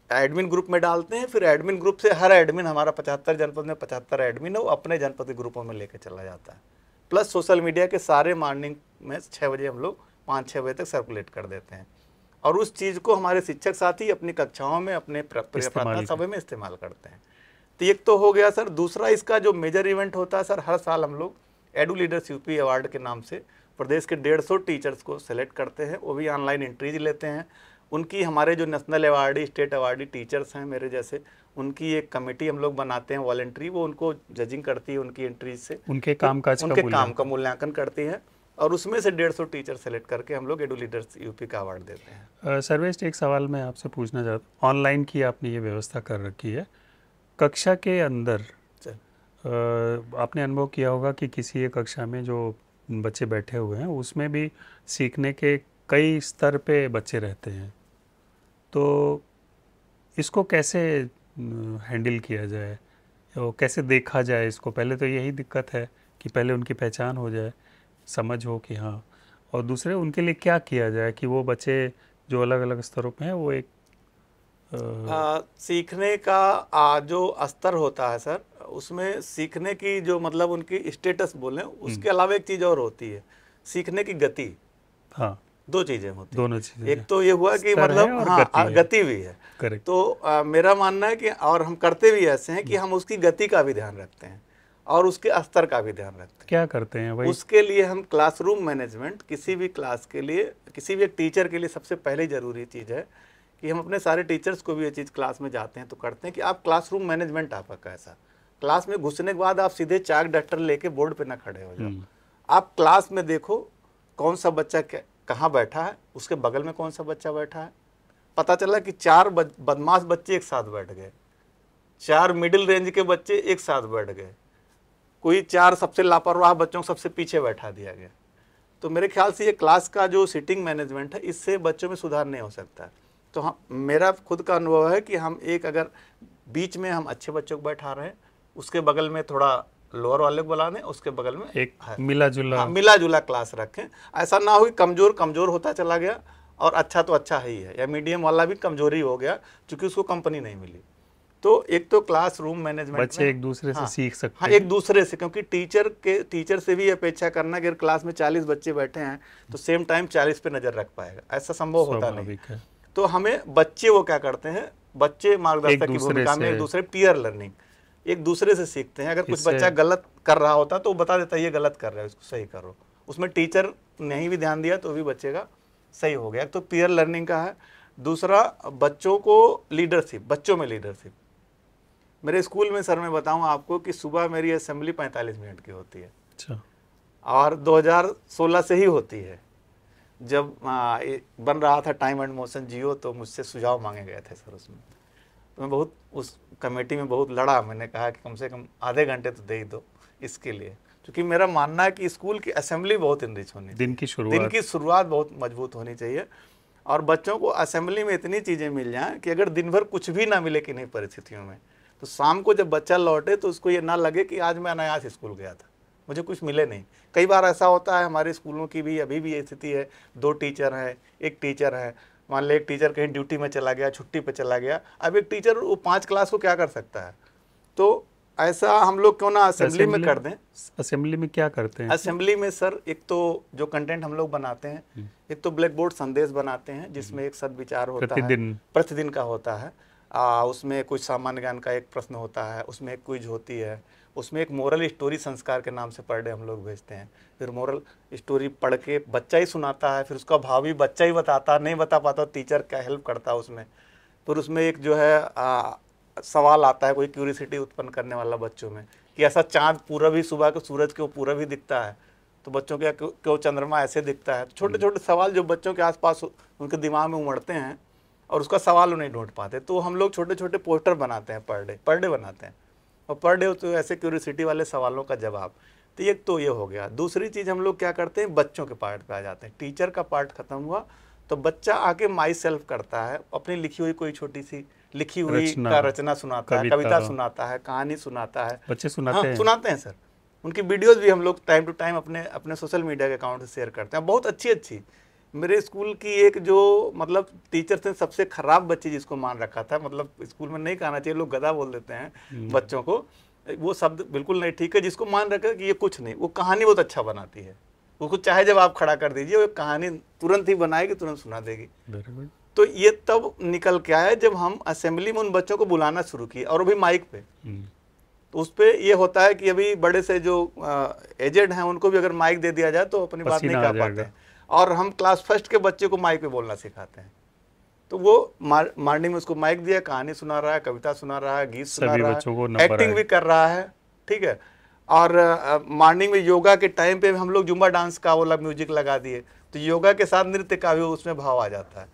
एडमिन ग्रुप में डालते हैं। फिर एडमिन ग्रुप से हर एडमिन, हमारा 75 जनपद में 75 एडमिन है, वो अपने जनपद के ग्रुपों में लेकर चला जाता है। प्लस सोशल मीडिया के सारे मॉर्निंग में 6 बजे हम लोग 5-6 बजे तक सर्कुलेट कर देते हैं और उस चीज़ को हमारे शिक्षक साथी अपनी कक्षाओं में, अपने प्रार्थना सभा में इस्तेमाल करते हैं। तो एक तो हो गया सर। दूसरा इसका जो मेजर इवेंट होता है सर, हर साल हम लोग एडू लीडर्स यूपी अवार्ड के नाम से प्रदेश के 150 टीचर्स को सेलेक्ट करते हैं, वो भी ऑनलाइन एंट्रीज लेते हैं। उनकी, हमारे जो national awardee, state awardee teachers हैं मेरे जैसे, उनकी एक कमेटी हम लोग बनाते हैं वॉलेंट्री, वो उनको जजिंग करती है उनकी एंट्रीज से, उनके काम का मूल्यांकन करती है और उसमें से 150 टीचर सेलेक्ट करके हम लोग एडू लीडर्स यूपी का अवार्ड देते हैं। सर्वेश, एक सवाल मैं आपसे पूछना चाहता हूँ। ऑनलाइन की आपने ये व्यवस्था कर रखी है, कक्षा के अंदर आपने अनुभव किया होगा कि किसी एक कक्षा में जो बच्चे बैठे हुए हैं उसमें भी सीखने के कई स्तर पे बच्चे रहते हैं, तो इसको कैसे हैंडल किया जाए और कैसे देखा जाए इसको? पहले तो यही दिक्कत है कि पहले उनकी पहचान हो जाए, समझ हो कि हाँ, और दूसरे उनके लिए क्या किया जाए कि वो बच्चे जो अलग अलग स्तरों पे हैं वो एक सीखने का जो स्तर होता है सर, उसमें सीखने की जो मतलब उनकी स्टेटस बोलें, उसके अलावा एक चीज़ और होती है, सीखने की गति। हाँ, 2 चीज़ें होती दोनों हैं। चीज़ें एक तो ये हुआ कि मतलब हाँ, गति भी है। करेक्ट। तो मेरा मानना है कि, और हम करते भी ऐसे हैं कि हम उसकी गति का भी ध्यान रखते हैं और उसके स्तर का भी ध्यान रखते हैं। क्या करते हैं वही? उसके लिए हम क्लासरूम मैनेजमेंट, किसी भी क्लास के लिए, किसी भी एक टीचर के लिए सबसे पहले ज़रूरी चीज़ है कि हम अपने सारे टीचर्स को भी ये चीज़ क्लास में जाते हैं तो करते हैं कि आप क्लासरूम मैनेजमेंट आपका कैसा, क्लास में घुसने के बाद आप सीधे चाक डस्टर लेके बोर्ड पे ना खड़े हो जाओ। आप क्लास में देखो कौन सा बच्चा कहाँ बैठा है, उसके बगल में कौन सा बच्चा बैठा है। पता चला कि 4 बदमाश बच्चे एक साथ बैठ गए, 4 मिडिल रेंज के बच्चे एक साथ बैठ गए, कोई 4 सबसे लापरवाह बच्चों को सबसे पीछे बैठा दिया गया। तो मेरे ख्याल से ये क्लास का जो सीटिंग मैनेजमेंट है, इससे बच्चों में सुधार नहीं हो सकता। तो हम, मेरा खुद का अनुभव है कि हम एक, अगर बीच में हम अच्छे बच्चों को बैठा रहे हैं, उसके बगल में थोड़ा लोअर वाले को बुला दें, उसके बगल में एक मिला जुला क्लास रखें। ऐसा ना हो कि कमजोर होता चला गया और अच्छा तो अच्छा ही है, या मीडियम वाला भी कमजोरी हो गया क्योंकि उसको कंपनी नहीं मिली। तो एक तो क्लासरूम मैनेजमेंट, बच्चे एक दूसरे से सीख सकते हैं। हाँ, एक दूसरे से, क्योंकि टीचर से भी अपेक्षा करना कि अगर क्लास में 40 बच्चे बैठे हैं तो सेम टाइम 40 पे नजर रख पाएगा, ऐसा संभव होता नहीं। तो हमें बच्चे वो क्या करते हैं, बच्चे मार्गदर्शक की भूमिका में एक दूसरे, पीयर लर्निंग, एक दूसरे से सीखते हैं। अगर कुछ बच्चा गलत कर रहा होता तो वो बता देता है ये गलत कर रहा है, इसको सही करो। उसमें टीचर नहीं भी ध्यान दिया तो भी बच्चे का सही हो गया। तो पीयर लर्निंग का है। दूसरा, बच्चों को लीडरशिप, बच्चों में लीडरशिप। मेरे स्कूल में सर मैं बताऊं आपको कि सुबह मेरी असेंबली 45 मिनट की होती है। अच्छा। और 2016 से ही होती है। जब बन रहा था टाइम एंड मोशन जियो, तो मुझसे सुझाव मांगे गए थे सर उसमें। तो मैं बहुत उस कमेटी में बहुत लड़ा। मैंने कहा कि कम से कम आधे घंटे तो दे ही दो इसके लिए, क्योंकि मेरा मानना है कि स्कूल की असेंबली बहुत इनरिच होनी चाहिए, दिन की शुरुआत बहुत मजबूत होनी चाहिए। और बच्चों को असेंबली में इतनी चीज़ें मिल जाएं कि अगर दिन भर कुछ भी ना मिले किन्हीं परिस्थितियों में, तो शाम को जब बच्चा लौटे तो उसको ये ना लगे कि आज मैं अनायास स्कूल गया था, मुझे कुछ मिले नहीं। कई बार ऐसा होता है, हमारे स्कूलों की भी अभी भी ये स्थिति है, 2 टीचर हैं, एक टीचर है, मान ले एक टीचर कहीं ड्यूटी में चला गया, छुट्टी पे चला गया, अब एक टीचर वो 5 क्लास को क्या कर सकता है। तो ऐसा हम लोग क्यों ना असेंबली में कर दें। असेंबली में क्या करते हैं? असेंबली में सर, एक तो जो कंटेंट हम लोग बनाते हैं, एक तो ब्लैक बोर्ड संदेश बनाते हैं जिसमें एक सद्विचार होता है, प्रतिदिन का होता है। उसमें कुछ सामान्य ज्ञान का एक प्रश्न होता है, उसमें एक क्विज होती है, उसमें एक मोरल स्टोरी संस्कार के नाम से पर डे हम लोग भेजते हैं। फिर मोरल स्टोरी पढ़ के बच्चा ही सुनाता है, फिर उसका भाव भी बच्चा ही बताता, नहीं बता पाता टीचर क्या हेल्प करता है उसमें। फिर उसमें एक जो है सवाल आता है, कोई क्यूरियोसिटी उत्पन्न करने वाला बच्चों में, कि ऐसा चाँद पूरा भी सुबह के सूरज के पूरा भी दिखता है, तो बच्चों के क्यों चंद्रमा ऐसे दिखता है। छोटे छोटे सवाल जो बच्चों के आसपास उनके दिमाग में उमड़ते हैं और उसका सवाल वो नहीं ढूंढ पाते, तो हम लोग छोटे छोटे पोस्टर बनाते हैं, पर डे बनाते हैं, और पर डे तो ऐसे क्यूरियोसिटी वाले सवालों का जवाब। तो एक तो ये हो गया। दूसरी चीज़ हम लोग क्या करते हैं, बच्चों के पार्ट पे आ जाते हैं। टीचर का पार्ट खत्म हुआ तो बच्चा आके माई सेल्फ करता है, अपनी लिखी हुई कोई छोटी सी लिखी हुई का रचना सुनाता है, कविता सुनाता है, कहानी सुनाता है। बच्चे सुनाते हाँ, हैं। सुनाते हैं सर। उनकी वीडियोस भी हम लोग टाइम टू टाइम अपने सोशल मीडिया के अकाउंट से शेयर करते हैं, बहुत अच्छी। मेरे स्कूल की एक जो मतलब टीचर्स ने सबसे खराब बच्ची जिसको मान रखा था, मतलब स्कूल में नहीं कहना चाहिए, लोग गधा बोल देते हैं बच्चों को, वो शब्द बिल्कुल नहीं ठीक है, जिसको मान रखा कि ये कुछ नहीं, वो कहानी बहुत अच्छा बनाती है, वो चाहे जब आप खड़ा कर दीजिए वो कहानी तुरंत ही बनाएगी, तुरंत सुना देगी। तो ये तब निकल के आया जब हम असेंबली में उन बच्चों को बुलाना शुरू किए, और भी माइक पे। तो उस पे ये होता है कि अभी बड़े से जो एजेड हैं उनको भी अगर माइक दे दिया जाए तो अपनी बात नहीं कह पाते हैं, और हम क्लास फर्स्ट के बच्चे को माइक पे बोलना सिखाते हैं। तो वो मॉर्निंग में उसको माइक दिया, कहानी सुना रहा है, कविता सुना रहा है, गीत सुना रहा है, एक्टिंग भी कर रहा है, ठीक है। और मॉर्निंग में योगा के टाइम पे हम लोग जुम्बा डांस का वाला म्यूजिक लगा दिए, तो योगा के साथ नृत्य का भी उसमें भाव आ जाता है।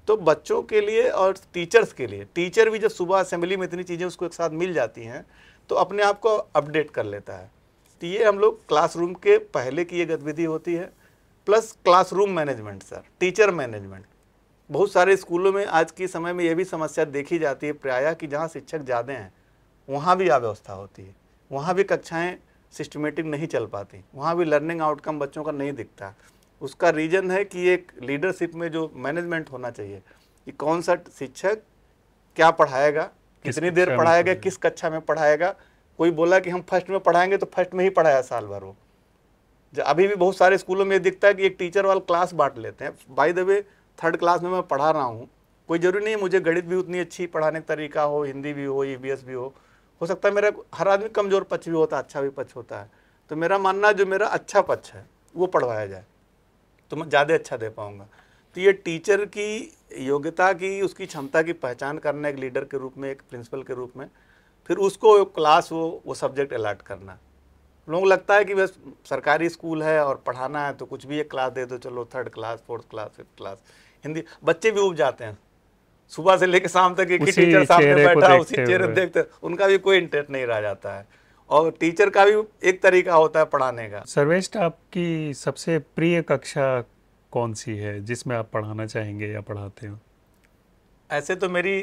तो बच्चों के लिए और टीचर्स के लिए, टीचर भी जब सुबह असेंबली में इतनी चीज़ें उसको एक साथ मिल जाती हैं तो अपने आप को अपडेट कर लेता है। तो ये हम लोग क्लासरूम के पहले की ये गतिविधि होती है, plus classroom management sir, teacher management. बहुत सारे स्कूलों में आज के समय में ये भी समस्या देखी जाती है प्रायः कि जहाँ शिक्षक ज़्यादा हैं वहाँ भी अव्यवस्था होती है, वहाँ भी कक्षाएँ सिस्टमेटिक नहीं चल पाती, वहाँ भी लर्निंग आउटकम बच्चों का नहीं दिखता। उसका रीज़न है कि एक लीडरशिप में जो मैनेजमेंट होना चाहिए कि कौन सा शिक्षक क्या पढ़ाएगा, कितनी देर पढ़ाएगा, किस कक्षा में पढ़ाएगा। कोई बोला कि हम फर्स्ट में पढ़ाएंगे तो फर्स्ट में ही पढ़ाया साल भर वो। अभी भी बहुत सारे स्कूलों में दिखता है कि एक टीचर वाला क्लास बांट लेते हैं। By the way third class में मैं पढ़ा रहा हूँ, कोई ज़रूरी नहीं है मुझे गणित भी उतनी अच्छी पढ़ाने का तरीका हो, हिंदी भी हो, EVS भी हो सकता है मेरा, हर आदमी कमज़ोर पक्ष भी होता है, अच्छा भी पक्ष होता है। तो मेरा मानना जो मेरा अच्छा पक्ष है वो पढ़वाया जाए तो मैं ज़्यादा अच्छा दे पाऊँगा। तो ये टीचर की योग्यता की, उसकी क्षमता की पहचान करना एक लीडर के रूप में, एक प्रिंसिपल के रूप में, फिर उसको क्लास वो सब्जेक्ट अलॉट करना। लोगों को लगता है कि बस सरकारी स्कूल है और पढ़ाना है तो कुछ भी एक क्लास दे दो, चलो third class, fourth class, fifth class. Hindi बच्चे भी उब जाते हैं, सुबह से लेकर शाम तक एक ही टीचर सामने बैठा उसी चेहरे देखते, उनका भी कोई इंटरेस्ट नहीं रह जाता है। और टीचर का भी एक तरीका होता है पढ़ाने का। सर्वेश, आपकी सबसे प्रिय कक्षा कौन सी है जिसमें आप पढ़ाना चाहेंगे या पढ़ाते हो? ऐसे तो मेरी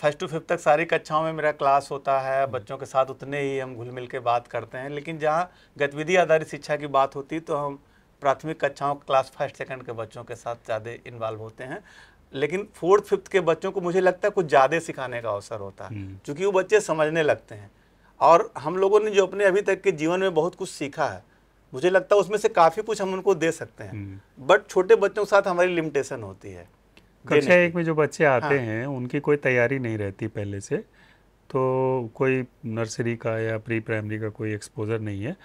फर्स्ट टू फिफ्थ तक सारी कक्षाओं में मेरा क्लास होता है, बच्चों के साथ उतने ही हम घुल मिल के बात करते हैं। लेकिन जहाँ गतिविधि आधारित शिक्षा की बात होती तो हम प्राथमिक कक्षाओं क्लास फर्स्ट सेकंड के बच्चों के साथ ज़्यादा इन्वॉल्व होते हैं। लेकिन फोर्थ फिफ्थ के बच्चों को मुझे लगता है कुछ ज़्यादा सिखाने का अवसर होता है, क्योंकि वो बच्चे समझने लगते हैं। और हम लोगों ने जो अपने अभी तक के जीवन में बहुत कुछ सीखा है, मुझे लगता है उसमें से काफ़ी कुछ हम उनको दे सकते हैं। बट छोटे बच्चों के साथ हमारी लिमिटेशन होती है। कक्षा 1 में जो बच्चे आते हैं उनकी कोई तैयारी नहीं रहती पहले से, तो कोई नर्सरी का या प्री प्राइमरी का कोई एक्सपोजर नहीं है,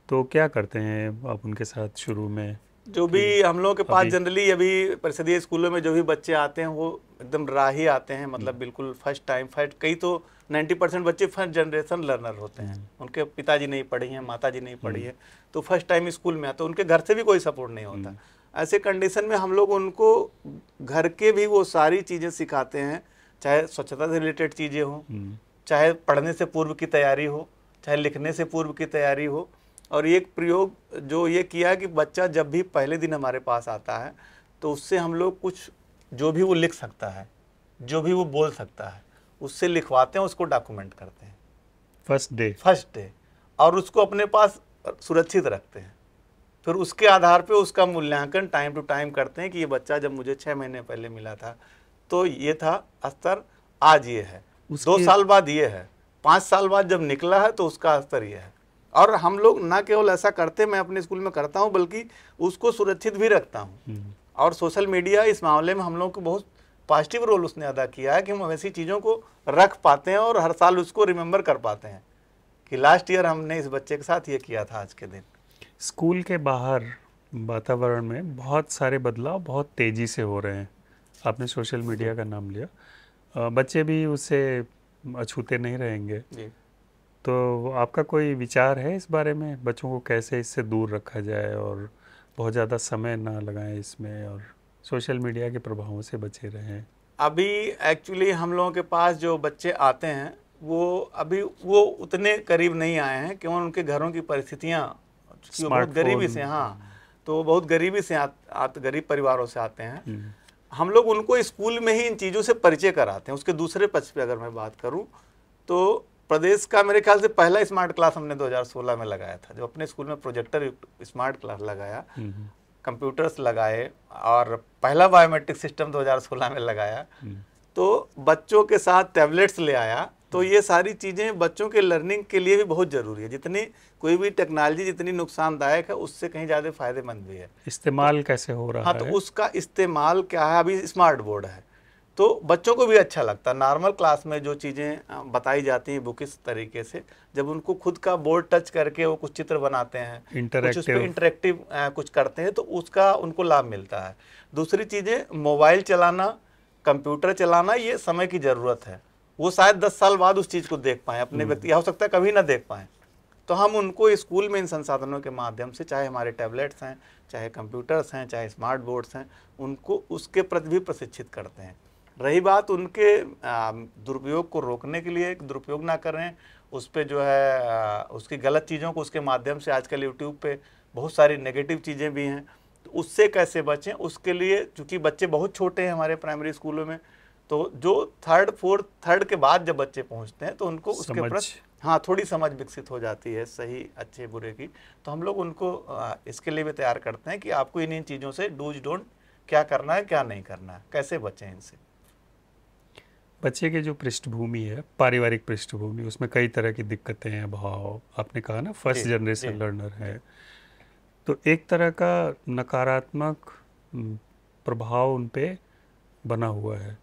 तो क्या करते हैं आप उनके साथ शुरू में? जो भी हम लोगों के पास जनरली अभी परिषदीय स्कूलों में जो भी बच्चे आते हैं वो एकदम राही आते हैं, मतलब बिल्कुल फर्स्ट टाइम, कई तो 90% बच्चे फर्स्ट जनरेशन लर्नर होते हैं, उनके पिताजी नहीं पढ़ी हैं, माताजी नहीं पढ़ी है, तो फर्स्ट टाइम स्कूल में आते हैं, उनके घर से भी कोई सपोर्ट नहीं होता। ऐसे कंडीशन में हम लोग उनको घर के भी वो सारी चीज़ें सिखाते हैं, चाहे स्वच्छता से रिलेटेड चीज़ें हो, चाहे पढ़ने से पूर्व की तैयारी हो, चाहे लिखने से पूर्व की तैयारी हो। और एक प्रयोग जो ये किया कि बच्चा जब भी पहले दिन हमारे पास आता है तो उससे हम लोग कुछ जो भी वो लिख सकता है, जो भी वो बोल सकता है, उससे लिखवाते हैं, उसको डॉक्यूमेंट करते हैं फर्स्ट डे, और उसको अपने पास सुरक्षित रखते हैं। फिर उसके आधार पे उसका मूल्यांकन टाइम टू टाइम करते हैं कि ये बच्चा जब मुझे 6 महीने पहले मिला था तो ये था स्तर, आज ये है, 2 साल बाद ये है, 5 साल बाद जब निकला है तो उसका स्तर ये है। और हम लोग ना केवल ऐसा करते, मैं अपने स्कूल में करता हूँ, बल्कि उसको सुरक्षित भी रखता हूँ। और सोशल मीडिया इस मामले में हम लोग को बहुत पॉजिटिव रोल उसने अदा किया है कि हम ऐसी चीज़ों को रख पाते हैं और हर साल उसको रिमेंबर कर पाते हैं कि लास्ट ईयर हमने इस बच्चे के साथ ये किया था आज के दिन। स्कूल के बाहर वातावरण में बहुत सारे बदलाव बहुत तेज़ी से हो रहे हैं। आपने सोशल मीडिया का नाम लिया, बच्चे भी उससे अछूते नहीं रहेंगे। तो आपका कोई विचार है इस बारे में, बच्चों को कैसे इससे दूर रखा जाए और बहुत ज़्यादा समय ना लगाएं इसमें और सोशल मीडिया के प्रभावों से बचे रहें? अभी एक्चुअली हम लोगों के पास जो बच्चे आते हैं वो अभी वो उतने करीब नहीं आए हैं, क्यों उनके घरों की परिस्थितियाँ बहुत गरीबी से, हाँ, तो बहुत गरीबी से गरीब परिवारों से आते हैं। हम लोग उनको स्कूल में ही इन चीज़ों से परिचय कराते हैं। उसके दूसरे पक्ष पे अगर मैं बात करूं तो प्रदेश का मेरे ख्याल से पहला स्मार्ट क्लास हमने 2016 में लगाया था, जो अपने स्कूल में प्रोजेक्टर स्मार्ट क्लास लगाया, कंप्यूटर्स लगाए और पहला बायोमेट्रिक सिस्टम 2016 में लगाया, तो बच्चों के साथ टैबलेट्स ले आया। तो ये सारी चीज़ें बच्चों के लर्निंग के लिए भी बहुत ज़रूरी है। जितनी कोई भी टेक्नोलॉजी जितनी नुकसानदायक है उससे कहीं ज़्यादा फायदेमंद भी है। इस्तेमाल कैसे हो रहा है? हाँ, तो उसका इस्तेमाल क्या है, अभी स्मार्ट बोर्ड है तो बच्चों को भी अच्छा लगता है। नॉर्मल क्लास में जो चीज़ें बताई जाती हैं बुक इस तरीके से, जब उनको खुद का बोर्ड टच करके वो कुछ चित्र बनाते हैं, कुछ उस पर इंटरेक्टिव कुछ करते हैं, तो उसका उनको लाभ मिलता है। दूसरी चीज़ें, मोबाइल चलाना, कंप्यूटर चलाना, ये समय की ज़रूरत है। वो शायद 10 साल बाद उस चीज़ को देख पाएँ अपने व्यक्ति, हो सकता है कभी ना देख पाएँ। तो हम उनको स्कूल में इन संसाधनों के माध्यम से, चाहे हमारे टैबलेट्स हैं, चाहे कंप्यूटर्स हैं, चाहे स्मार्ट बोर्ड्स हैं, उनको उसके प्रति भी प्रशिक्षित करते हैं। रही बात उनके दुरुपयोग को रोकने के लिए, दुरुपयोग ना करें, उस पर जो है उसकी गलत चीज़ों को उसके माध्यम से, आजकल यूट्यूब पे बहुत सारी नेगेटिव चीज़ें भी हैं, तो उससे कैसे बचें, उसके लिए चूँकि बच्चे बहुत छोटे हैं हमारे प्राइमरी स्कूलों में, तो जो थर्ड के बाद जब बच्चे पहुँचते हैं तो उनको उसके प्रति हाँ थोड़ी समझ विकसित हो जाती है सही अच्छे बुरे की। तो हम लोग उनको इसके लिए भी तैयार करते हैं कि आपको इन चीज़ों से डूज डोंट क्या करना है, क्या नहीं करना है, कैसे बचें इनसे। बच्चे की जो पृष्ठभूमि है, पारिवारिक पृष्ठभूमि, उसमें कई तरह की दिक्कतें हैं, भाव, आपने कहा ना फर्स्ट जनरेशन लर्नर है, तो एक तरह का नकारात्मक प्रभाव उन पे बना हुआ है।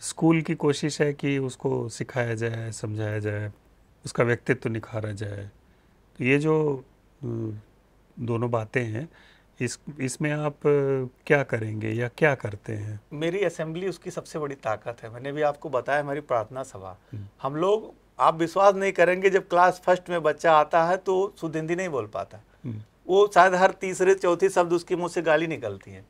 स्कूल की कोशिश है कि उसको सिखाया जाए, समझाया जाए, उसका व्यक्तित्व निखारा जाए। तो ये जो दोनों बातें हैं, इसमें आप क्या करेंगे या क्या करते हैं? मेरी असेंबली उसकी सबसे बड़ी ताकत है। मैंने भी आपको बताया, हमारी प्रार्थना सभा, हम लोग, आप विश्वास नहीं करेंगे, जब क्लास फर्स्ट में बच्चा आता है तो शुद्ध हिंदी नहीं बोल पाता, वो शायद हर तीसरे चौथी शब्द उसके मुंह से गाली निकलती है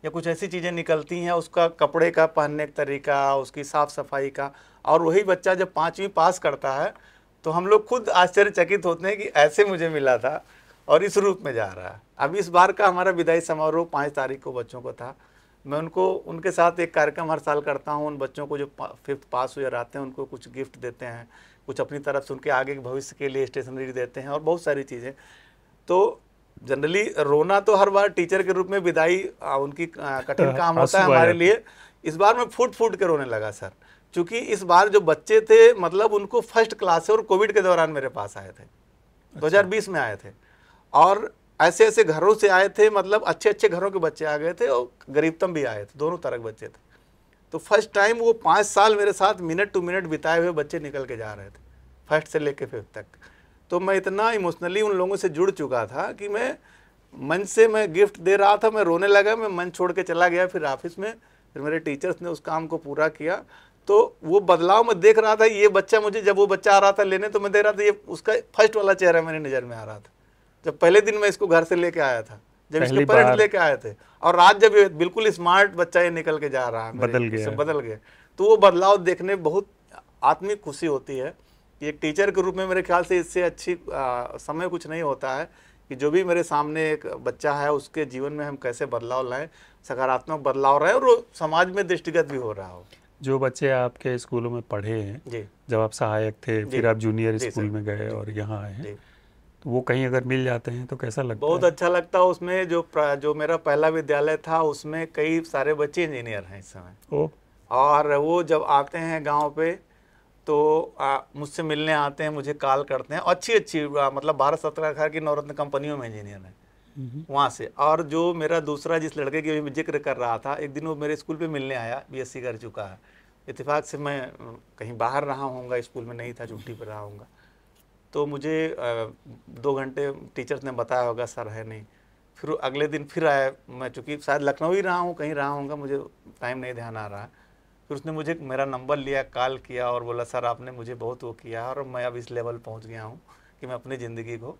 या कुछ ऐसी चीज़ें निकलती हैं, उसका कपड़े का पहनने का तरीका, उसकी साफ़ सफाई का। और वही बच्चा जब 5वीं पास करता है तो हम लोग खुद आश्चर्यचकित होते हैं कि ऐसे मुझे मिला था और इस रूप में जा रहा है। अब इस बार का हमारा विदाई समारोह 5 तारीख को बच्चों को था। मैं उनके साथ एक कार्यक्रम हर साल करता हूँ। उन बच्चों को जो 5th पास हुए रहते हैं उनको कुछ गिफ्ट देते हैं, कुछ अपनी तरफ से उनके आगे के भविष्य के लिए स्टेशनरी देते हैं और बहुत सारी चीज़ें। तो जनरली रोना तो हर बार टीचर के रूप में विदाई उनकी कठिन काम होता है हमारे लिए। इस बार मैं फूट फूट के रोने लगा सर, क्योंकि इस बार जो बच्चे थे, मतलब उनको फर्स्ट क्लास से, और कोविड के दौरान मेरे पास आए थे, 2020 में आए थे, और ऐसे ऐसे घरों से आए थे, मतलब अच्छे अच्छे घरों के बच्चे आ गए थे और गरीबतम भी आए थे, दोनों तरह के बच्चे थे। तो फर्स्ट टाइम वो 5 साल मेरे साथ मिनट टू मिनट बिताए हुए बच्चे निकल के जा रहे थे, फर्स्ट से लेके 5th तक। तो मैं इतना इमोशनली उन लोगों से जुड़ चुका था कि मैं मंच से मैं गिफ्ट दे रहा था, मैं रोने लगा, मैं मंच छोड़ के चला गया। फिर ऑफिस में फिर मेरे टीचर्स ने उस काम को पूरा किया। तो वो बदलाव मैं देख रहा था। ये बच्चा मुझे, जब वो बच्चा आ रहा था लेने, तो मैं देख रहा था ये उसका फर्स्ट वाला चेहरा मेरी नज़र में आ रहा था, जब पहले दिन मैं इसको घर से लेके आया था, जब इसके पेरेंट्स लेके आए थे। और आज जब ये बिल्कुल स्मार्ट बच्चा ये निकल के जा रहा है, बदल गया, तो वो बदलाव देखने बहुत आत्मिक खुशी होती है। एक टीचर के रूप में मेरे ख्याल से इससे अच्छी समय कुछ नहीं होता है कि जो भी मेरे सामने एक बच्चा है उसके जीवन में हम कैसे बदलाव लाएं, सकारात्मक बदलाव रहे और वो समाज में दृष्टिगत भी हो रहा हो। जो बच्चे आपके स्कूलों में पढ़े हैं जी, जब आप सहायक थे, फिर आप जूनियर स्कूल में गए और यहाँ आए हैं, तो वो कहीं अगर मिल जाते हैं तो कैसा लगता है? बहुत अच्छा लगता है। उसमें जो मेरा पहला विद्यालय था उसमें कई सारे बच्चे इंजीनियर हैं इस समय, और वो जब आते हैं गाँव पे तो मुझसे मिलने आते हैं, मुझे कॉल करते हैं। अच्छी मतलब भारत सरकार की नवरत्न कंपनियों में इंजीनियर हैं वहाँ से। और जो मेरा दूसरा, जिस लड़के की मैं जिक्र कर रहा था, एक दिन वो मेरे स्कूल पे मिलने आया, BSc कर चुका है। इत्तेफाक से मैं कहीं बाहर रहा हूँगा, स्कूल में नहीं था, छुट्टी पर रहा हूँगा, तो मुझे 2 घंटे टीचर्स ने बताया होगा सर है नहीं। फिर अगले दिन फिर आया, मैं चूँकि शायद लखनऊ ही रहा हूँ, कहीं रहा हूँगा, मुझे टाइम नहीं ध्यान आ रहा है। फिर उसने मुझे मेरा नंबर लिया, कॉल किया और बोला सर आपने मुझे बहुत वो किया और मैं अब इस लेवल पहुंच गया हूँ कि मैं अपनी ज़िंदगी को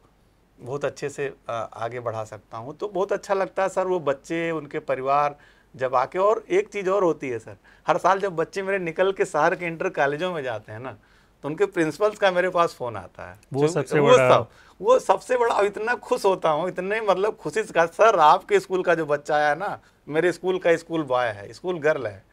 बहुत अच्छे से आगे बढ़ा सकता हूँ। तो बहुत अच्छा लगता है सर, वो बच्चे उनके परिवार जब आके, और एक चीज़ और होती है सर, हर साल जब बच्चे मेरे निकल के शहर के इंटर कॉलेजों में जाते हैं ना, तो उनके प्रिंसिपल्स का मेरे पास फ़ोन आता है, वो सबसे बड़ा, वो सबसे बड़ा, इतना खुश होता हूँ, इतने मतलब खुशी से कहा सर आपके स्कूल का जो बच्चा आया ना, मेरे स्कूल का स्कूल बॉय है, स्कूल गर्ल है,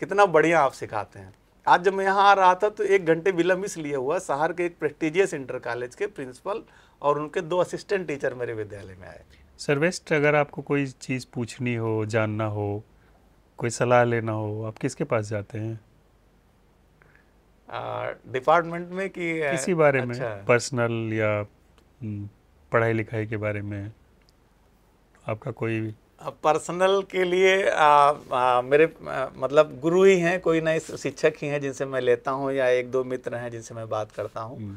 कितना बढ़िया आप सिखाते हैं। आज जब मैं यहाँ आ रहा था तो 1 घंटे विलम्ब इसलिए हुआ, शहर के एक प्रेस्टिजियस इंटर कॉलेज के प्रिंसिपल और उनके 2 असिस्टेंट टीचर मेरे विद्यालय में आए। सर्वेस्ट, अगर आपको कोई चीज़ पूछनी हो, जानना हो, कोई सलाह लेना हो, आप किसके पास जाते हैं? डिपार्टमेंट में कि किसी बारे में, अच्छा, पर्सनल या पढ़ाई लिखाई के बारे में आपका कोई? पर्सनल के लिए मेरे मतलब गुरु ही हैं, कोई नए शिक्षक ही हैं जिनसे मैं लेता हूँ, या 1-2 मित्र हैं जिनसे मैं बात करता हूँ।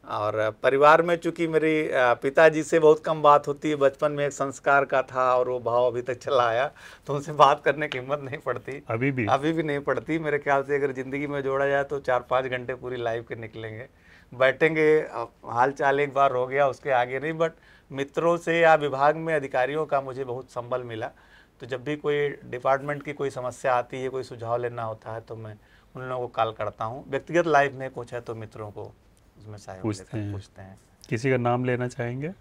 और परिवार में चूंकि मेरी पिताजी से बहुत कम बात होती है, बचपन में एक संस्कार का था और वो भाव अभी तक चला आया, तो उनसे बात करने की हिम्मत नहीं पड़ती, अभी भी नहीं पड़ती। मेरे ख्याल से अगर ज़िंदगी में जोड़ा जाए तो 4-5 घंटे पूरी लाइफ के निकलेंगे, बैठेंगे, हाल चाल एक बार हो गया, उसके आगे नहीं। बट मित्रों से या विभाग में अधिकारियों का मुझे बहुत संबल मिला, तो जब भी कोई डिपार्टमेंट की कोई समस्या आती है, कोई सुझाव लेना होता है, तो मैं उन लोगों को कॉल करता हूँ। व्यक्तिगत लाइफ में कुछ है तो मित्रों को उसमें सहयोग पूछते हैं। किसी का नाम लेना चाहेंगे?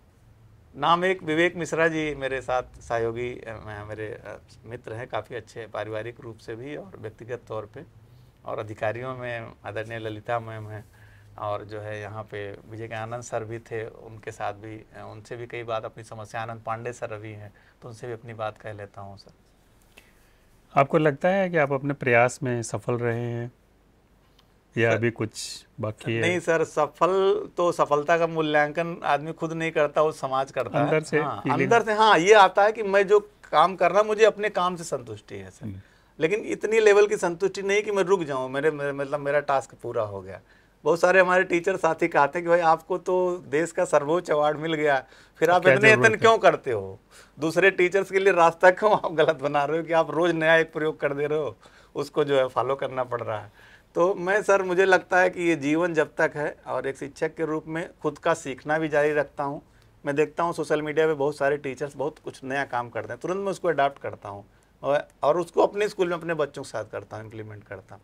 नाम एक विवेक मिश्रा जी मेरे साथ सहयोगी, मेरे मित्र हैं, काफ़ी अच्छे पारिवारिक रूप से भी और व्यक्तिगत तौर पे। और अधिकारियों में आदरणीय ललिता मैम हैं, और जो है यहाँ पे विजय के आनंद सर भी थे, उनके साथ भी, उनसे भी कई बात अपनी समस्या, आनंद पांडे सर भी हैं, तो उनसे भी अपनी बात कह लेता हूँ सर। आपको लगता है कि आप अपने प्रयास में सफल रहे हैं या अभी कुछ बाकी है? नहीं सर, सफलता का मूल्यांकन आदमी खुद नहीं करता, वो समाज करता है। अंदर से अंदर से हाँ ये आता है कि मैं जो काम कर रहा, मुझे अपने काम से संतुष्टि है सर, लेकिन इतनी लेवल की संतुष्टि नहीं कि मैं रुक जाऊं, मतलब मेरा टास्क पूरा हो गया। बहुत सारे हमारे टीचर साथी कहते हैं कि भाई आपको तो देश का सर्वोच्च अवार्ड मिल गया, फिर आप इतने यत्न क्यों करते हो, दूसरे टीचर्स के लिए रास्ता क्यों आप गलत बना रहे हो कि आप रोज नया एक प्रयोग कर दे रहे हो, उसको जो है फॉलो करना पड़ रहा है। तो मैं सर, मुझे लगता है कि ये जीवन जब तक है, और एक शिक्षक के रूप में खुद का सीखना भी जारी रखता हूँ। मैं देखता हूँ सोशल मीडिया पे बहुत सारे टीचर्स बहुत कुछ नया काम करते हैं, तुरंत मैं उसको अडाप्ट करता हूँ और उसको अपने स्कूल में अपने बच्चों के साथ करता हूँ, इम्प्लीमेंट करता हूँ।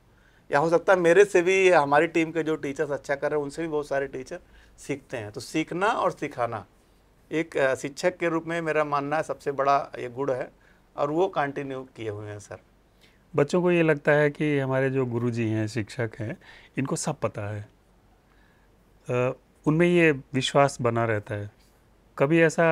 या हो सकता है मेरे से भी, हमारी टीम के जो टीचर्स अच्छा कर रहे हैं उनसे भी बहुत सारे टीचर सीखते हैं। तो सीखना और सिखाना एक शिक्षक के रूप में मेरा मानना है सबसे बड़ा ये गुण है, और वो कंटिन्यू किए हुए हैं सर। बच्चों को ये लगता है कि हमारे जो गुरुजी हैं, शिक्षक हैं, इनको सब पता है, उनमें ये विश्वास बना रहता है। कभी ऐसा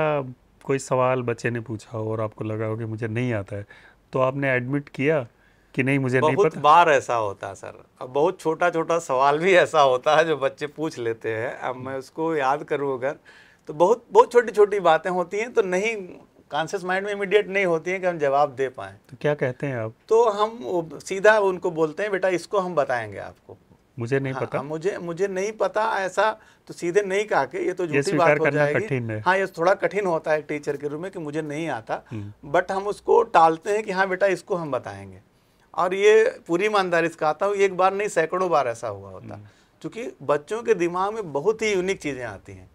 कोई सवाल बच्चे ने पूछा हो और आपको लगा हो कि मुझे नहीं आता है, तो आपने एडमिट किया कि नहीं मुझे नहीं पता? बहुत बार ऐसा होता है सर, अब बहुत छोटा छोटा सवाल भी ऐसा होता है जो बच्चे पूछ लेते हैं। अब मैं उसको याद करूँ अगर, तो बहुत बहुत छोटी छोटी बातें होती हैं, तो नहीं कॉन्शियस माइंड में इमीडिएट नहीं होती हैं कि हम जवाब दे पाएँ। तो क्या कहते हैं आप? तो हम सीधा उनको बोलते हैं बेटा इसको हम बताएंगे आपको, मुझे नहीं पता। मुझे नहीं पता, ऐसा तो सीधे नहीं कहा कि ये तो झूठी बात हो जाएगी। हाँ, ये थोड़ा कठिन होता है टीचर के रूप में कि मुझे नहीं आता, बट हम उसको टालते हैं कि हाँ बेटा इसको हम बताएंगे। और ये पूरी ईमानदारी से कहता हूँ, एक बार नहीं सैकड़ों बार ऐसा हुआ होता, क्योंकि बच्चों के दिमाग में बहुत ही यूनिक चीज़ें आती हैं।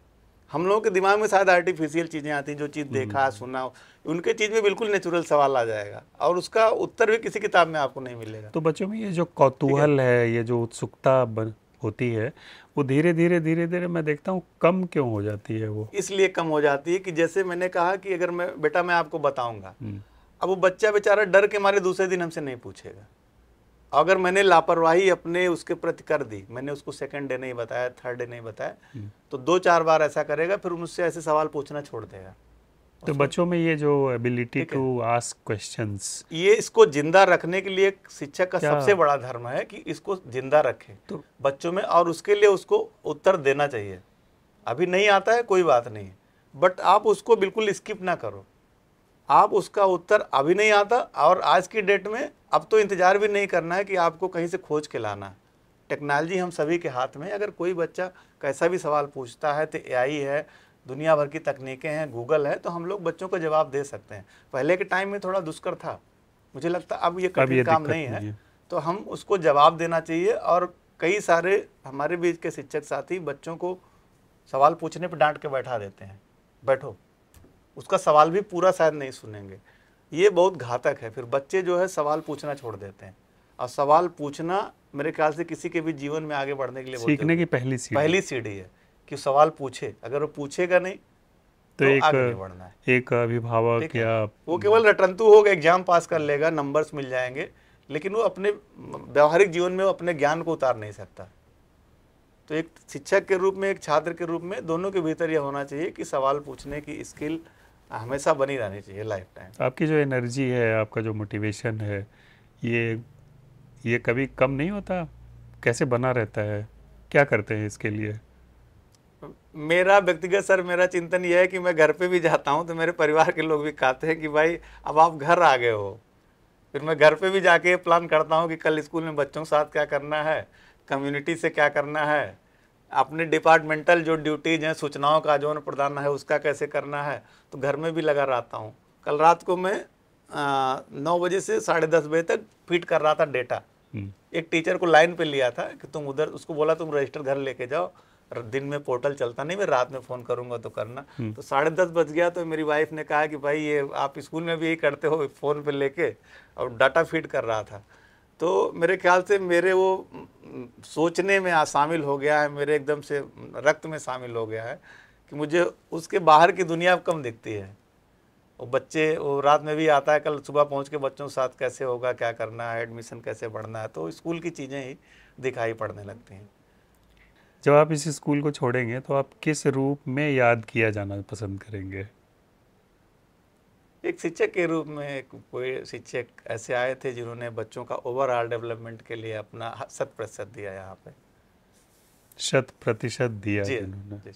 हम लोगों के दिमाग में शायद आर्टिफिशियल चीज़ें आती हैं, जो चीज़ देखा सुना, उनके चीज़ में बिल्कुल नेचुरल सवाल आ जाएगा और उसका उत्तर भी किसी किताब में आपको नहीं मिलेगा। तो बच्चों में ये जो कौतूहल है, ये जो उत्सुकता होती है, वो धीरे धीरे मैं देखता हूँ कम क्यों हो जाती है? वो इसलिए कम हो जाती है कि जैसे मैंने कहा कि अगर मैं बेटा मैं आपको बताऊंगा, अब वो बच्चा बेचारा डर के मारे दूसरे दिन हमसे नहीं पूछेगा। अगर मैंने लापरवाही अपने उसके प्रति कर दी, मैंने उसको सेकंड डे नहीं बताया, थर्ड डे नहीं बताया, तो 2-4 बार ऐसा करेगा, फिर मुझसे ऐसे सवाल पूछना छोड़ देगा। तो बच्चों में ये जो एबिलिटी टू आस्क क्वेश्चंस, ये इसको जिंदा रखने के लिए शिक्षक का सबसे बड़ा धर्म है कि इसको जिंदा रखे तो बच्चों में, और उसके लिए उसको उत्तर देना चाहिए। अभी नहीं आता है कोई बात नहीं, बट आप उसको बिल्कुल स्किप ना करो। आप उसका उत्तर अभी नहीं आता, और आज की डेट में अब तो इंतजार भी नहीं करना है कि आपको कहीं से खोज के लाना है। टेक्नोलॉजी हम सभी के हाथ में, अगर कोई बच्चा कैसा भी सवाल पूछता है तो एआई है, दुनिया भर की तकनीकें हैं, गूगल है, तो हम लोग बच्चों को जवाब दे सकते हैं। पहले के टाइम में थोड़ा दुष्कर था, मुझे लगता अब ये कठिन काम नहीं है। तो हम उसको जवाब देना चाहिए। और कई सारे हमारे बीच के शिक्षक साथी बच्चों को सवाल पूछने पर डांट के बैठा देते हैं, बैठो, उसका सवाल भी पूरा शायद नहीं सुनेंगे। ये बहुत घातक है। फिर बच्चे जो है सवाल पूछना छोड़ देते हैं, और सवाल पूछना मेरे ख्याल से किसी के भी जीवन में आगे बढ़ने के लिए बहुत सीखने की पहली सीढ़ी है कि सवाल पूछे। अगर वो पूछेगा नहीं तो आगे नहीं बढ़ना है। एक अभिभावक या वो केवल रटंतू होगा, एग्जाम पास कर लेगा, नंबर्स मिल जाएंगे, लेकिन वो अपने व्यवहारिक जीवन में वो अपने ज्ञान को उतार नहीं सकता। तो एक शिक्षक के रूप में, एक छात्र के रूप में, दोनों के भीतर यह होना चाहिए कि सवाल पूछने की स्किल हमेशा बनी रहनी चाहिए लाइफ टाइम। आपकी जो एनर्जी है, आपका जो मोटिवेशन है, ये कभी कम नहीं होता? कैसे बना रहता है? क्या करते हैं इसके लिए? मेरा व्यक्तिगत सर, मेरा चिंतन यह है कि मैं घर पे भी जाता हूँ तो मेरे परिवार के लोग भी कहते हैं कि भाई अब आप घर आ गए हो। फिर मैं घर पे भी जाके प्लान करता हूँ कि कल स्कूल में बच्चों के साथ क्या करना है, कम्युनिटी से क्या करना है, अपने डिपार्टमेंटल जो ड्यूटीज हैं, सूचनाओं का आदान प्रदान है, उसका कैसे करना है। तो घर में भी लगा रहता हूँ। कल रात को मैं 9 बजे से 10:30 बजे तक फीड कर रहा था डेटा। एक टीचर को लाइन पे लिया था कि तुम उधर, उसको बोला तुम रजिस्टर घर लेके जाओ, दिन में पोर्टल चलता नहीं, मैं रात में फ़ोन करूंगा तो करना। तो 10:30 बज गया तो मेरी वाइफ ने कहा कि भाई ये आप स्कूल में भी यही करते हो, फ़ोन पे लेके, और डाटा फीड कर रहा था। तो मेरे ख्याल से मेरे वो सोचने में शामिल हो गया है, मेरे एकदम से रक्त में शामिल हो गया है कि मुझे उसके बाहर की दुनिया कम दिखती है। वो बच्चे, वो रात में भी आता है, कल सुबह पहुंच के बच्चों के साथ कैसे होगा, क्या करना है, एडमिशन कैसे बढ़ना है, तो स्कूल की चीज़ें ही दिखाई पड़ने लगती हैं। जब आप इस स्कूल को छोड़ेंगे तो आप किस रूप में याद किया जाना पसंद करेंगे? एक शिक्षक के रूप में कोई शिक्षक ऐसे आए थे जिन्होंने बच्चों का ओवरऑल डेवलपमेंट के लिए अपना 100% दिया यहाँ पे। 100% दिया जी जिन्होंने। जी।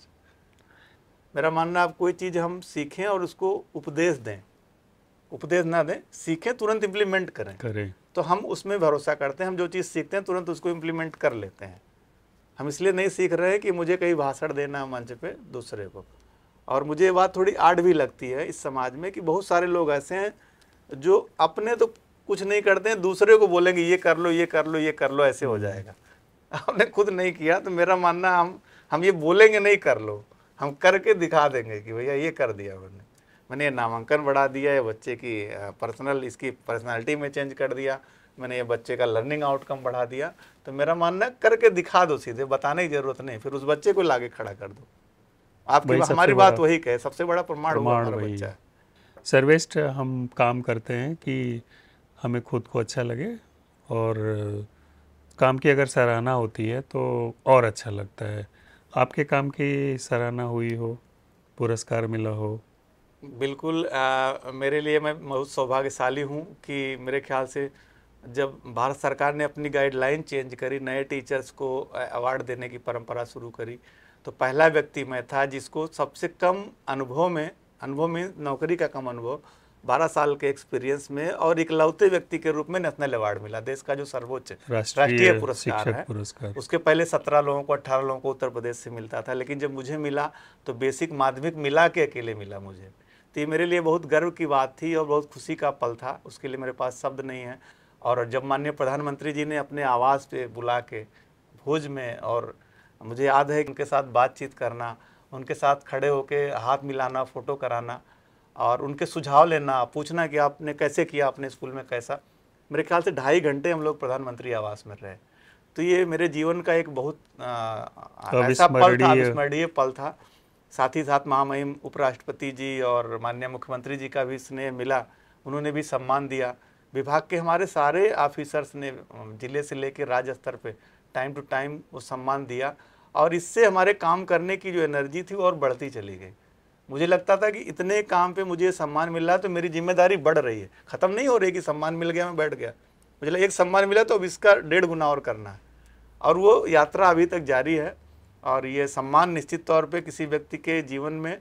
मेरा मानना, आप कोई चीज़ हम सीखें और उसको उपदेश दें, उपदेश ना दें, सीखें तुरंत इम्प्लीमेंट करें, तो हम उसमें भरोसा करते हैं। हम जो चीज़ सीखते हैं तुरंत उसको इम्प्लीमेंट कर लेते हैं। हम इसलिए नहीं सीख रहे हैं कि मुझे कहीं भाषण देना है मंच पे दूसरे को। और मुझे ये बात थोड़ी आड़ भी लगती है इस समाज में कि बहुत सारे लोग ऐसे हैं जो अपने तो कुछ नहीं करते हैं, दूसरे को बोलेंगे ये कर लो, ये कर लो, ये कर लो, ऐसे हो जाएगा। आपने खुद नहीं किया तो मेरा मानना, हम ये बोलेंगे नहीं कर लो, हम करके दिखा देंगे कि भैया ये कर दिया मैंने ये नामांकन बढ़ा दिया, ये बच्चे की पर्सनल, इसकी पर्सनालिटी में चेंज कर दिया, मैंने ये बच्चे का लर्निंग आउटकम बढ़ा दिया। तो मेरा मानना, करके दिखा दो, सीधे बताने की जरूरत नहीं, फिर उस बच्चे को लाके खड़ा कर दो। आपकी हमारी बात वही कहे, सबसे बड़ा प्रमाण हमारा बच्चा है। सर्वश्रेष्ठ हम काम करते हैं कि हमें खुद को अच्छा लगे, और काम की अगर सराहना होती है तो और अच्छा लगता है। आपके काम की सराहना हुई हो, पुरस्कार मिला हो? बिल्कुल। मेरे लिए, मैं बहुत सौभाग्यशाली हूँ कि मेरे ख्याल से जब भारत सरकार ने अपनी गाइडलाइन चेंज करी, नए टीचर्स को अवार्ड देने की परंपरा शुरू करी, तो पहला व्यक्ति मैं था जिसको सबसे कम अनुभव में नौकरी का कम अनुभव, 12 साल के एक्सपीरियंस में, और इकलौते व्यक्ति के रूप में नेशनल अवार्ड मिला, देश का जो सर्वोच्च राष्ट्रीय पुरस्कार है। उसके पहले 17 लोगों को, 18 लोगों को उत्तर प्रदेश से मिलता था, लेकिन जब मुझे मिला तो बेसिक माध्यमिक मिला के अकेले मिला मुझे। तो ये मेरे लिए बहुत गर्व की बात थी और बहुत खुशी का पल था, उसके लिए मेरे पास शब्द नहीं है। और जब माननीय प्रधानमंत्री जी ने अपने आवास पे बुला के भोज में, और मुझे याद है उनके साथ बातचीत करना, उनके साथ खड़े होके हाथ मिलाना, फ़ोटो कराना, और उनके सुझाव लेना, पूछना कि आपने कैसे किया, अपने स्कूल में कैसा। मेरे ख्याल से 2.5 घंटे हम लोग प्रधानमंत्री आवास में रहे। तो ये मेरे जीवन का एक बहुत ऐसा पल था, अविस्मरणीय पल था। साथ ही साथ महामहिम उपराष्ट्रपति जी और माननीय मुख्यमंत्री जी का भी स्नेह मिला, उन्होंने भी सम्मान दिया। विभाग के हमारे सारे ऑफिसर्स ने जिले से लेकर राज्य स्तर पे टाइम टू टाइम वो सम्मान दिया, और इससे हमारे काम करने की जो एनर्जी थी वो और बढ़ती चली गई। मुझे लगता था कि इतने काम पे मुझे सम्मान मिल रहा है तो मेरी जिम्मेदारी बढ़ रही है, ख़त्म नहीं हो रही कि सम्मान मिल गया मैं बैठ गया। मुझे लगा एक सम्मान मिला तो अब इसका 1.5 गुना और करना है, और वो यात्रा अभी तक जारी है। और ये सम्मान निश्चित तौर पे किसी व्यक्ति के जीवन में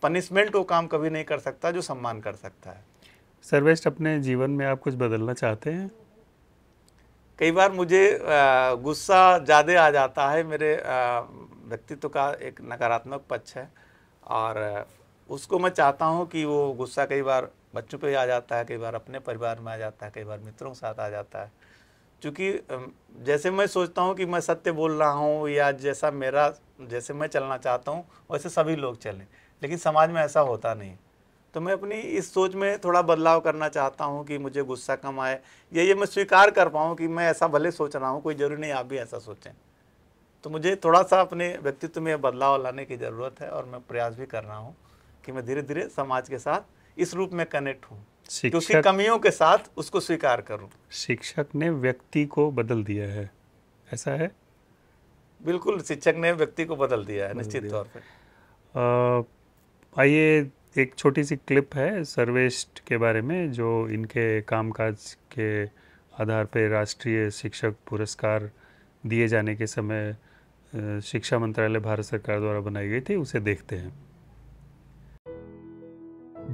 पनिशमेंट वो काम कभी नहीं कर सकता जो सम्मान कर सकता है। सर्वश्रेष्ठ, अपने जीवन में आप कुछ बदलना चाहते हैं? कई बार मुझे गुस्सा ज़्यादा आ जाता है, मेरे व्यक्तित्व का एक नकारात्मक पक्ष है, और उसको मैं चाहता हूँ कि वो गुस्सा कई बार बच्चों पे आ जाता है, कई बार अपने परिवार में आ जाता है, कई बार मित्रों के साथ आ जाता है। क्योंकि जैसे मैं सोचता हूँ कि मैं सत्य बोल रहा हूँ या जैसे मैं चलना चाहता हूँ वैसे सभी लोग चलें, लेकिन समाज में ऐसा होता नहीं। तो मैं अपनी इस सोच में थोड़ा बदलाव करना चाहता हूँ कि मुझे गुस्सा कम आए, ये मैं स्वीकार कर पाऊँ कि मैं ऐसा भले सोच रहा हूँ, कोई ज़रूरी नहीं आप भी ऐसा सोचें। तो मुझे थोड़ा सा अपने व्यक्तित्व में बदलाव लाने की ज़रूरत है और मैं प्रयास भी कर रहा हूँ कि मैं धीरे धीरे समाज के साथ इस रूप में कनेक्ट हूँ कि उसकी कमियों के साथ उसको स्वीकार करूँ। शिक्षक ने व्यक्ति को बदल दिया है, ऐसा है? बिल्कुल, शिक्षक ने व्यक्ति को बदल दिया है निश्चित तौर पे। आइए एक छोटी सी क्लिप है सर्वेष्ट के बारे में, जो इनके कामकाज के आधार पर राष्ट्रीय शिक्षक पुरस्कार दिए जाने के समय शिक्षा मंत्रालय भारत सरकार द्वारा बनाई गई थी, उसे देखते हैं।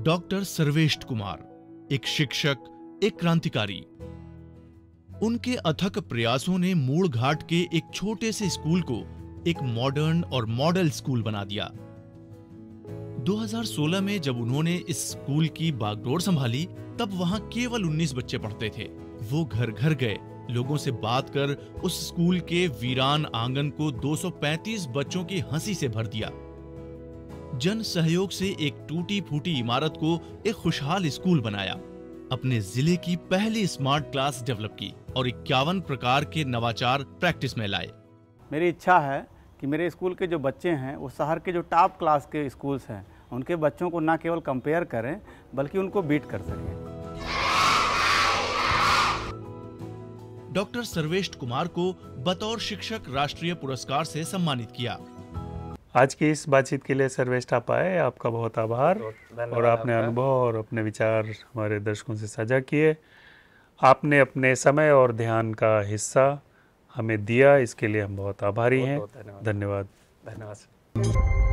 डॉक्टर सर्वेष्ट कुमार, एक शिक्षक, एक क्रांतिकारी। उनके अथक प्रयासों ने मूल घाट के एक छोटे से स्कूल को एक मॉडर्न और मॉडल स्कूल बना दिया। 2016 में जब उन्होंने इस स्कूल की बागडोर संभाली, तब वहां केवल 19 बच्चे पढ़ते थे। वो घर घर गए, लोगों से बात कर उस स्कूल के वीरान आंगन को 235 बच्चों की हंसी से भर दिया। जन सहयोग से एक टूटी फूटी इमारत को एक खुशहाल स्कूल बनाया, अपने जिले की पहली स्मार्ट क्लास डेवलप की और 51 प्रकार के नवाचार प्रैक्टिस में लाए। मेरी इच्छा है कि मेरे स्कूल के जो बच्चे हैं वो शहर के जो टॉप क्लास के स्कूल्स हैं उनके बच्चों को ना केवल कंपेयर करें बल्कि उनको बीट कर सकें। डॉक्टर सर्वेष्ट कुमार को बतौर शिक्षक राष्ट्रीय पुरस्कार से सम्मानित किया। आज की इस बातचीत के लिए सर्वेष्ट आप आए, आपका बहुत आभार। और आपने अनुभव और अपने विचार हमारे दर्शकों से साझा किए। आपने अपने समय और ध्यान का हिस्सा हमें दिया, इसके लिए हम बहुत आभारी हैं। धन्यवाद। धन्यवाद।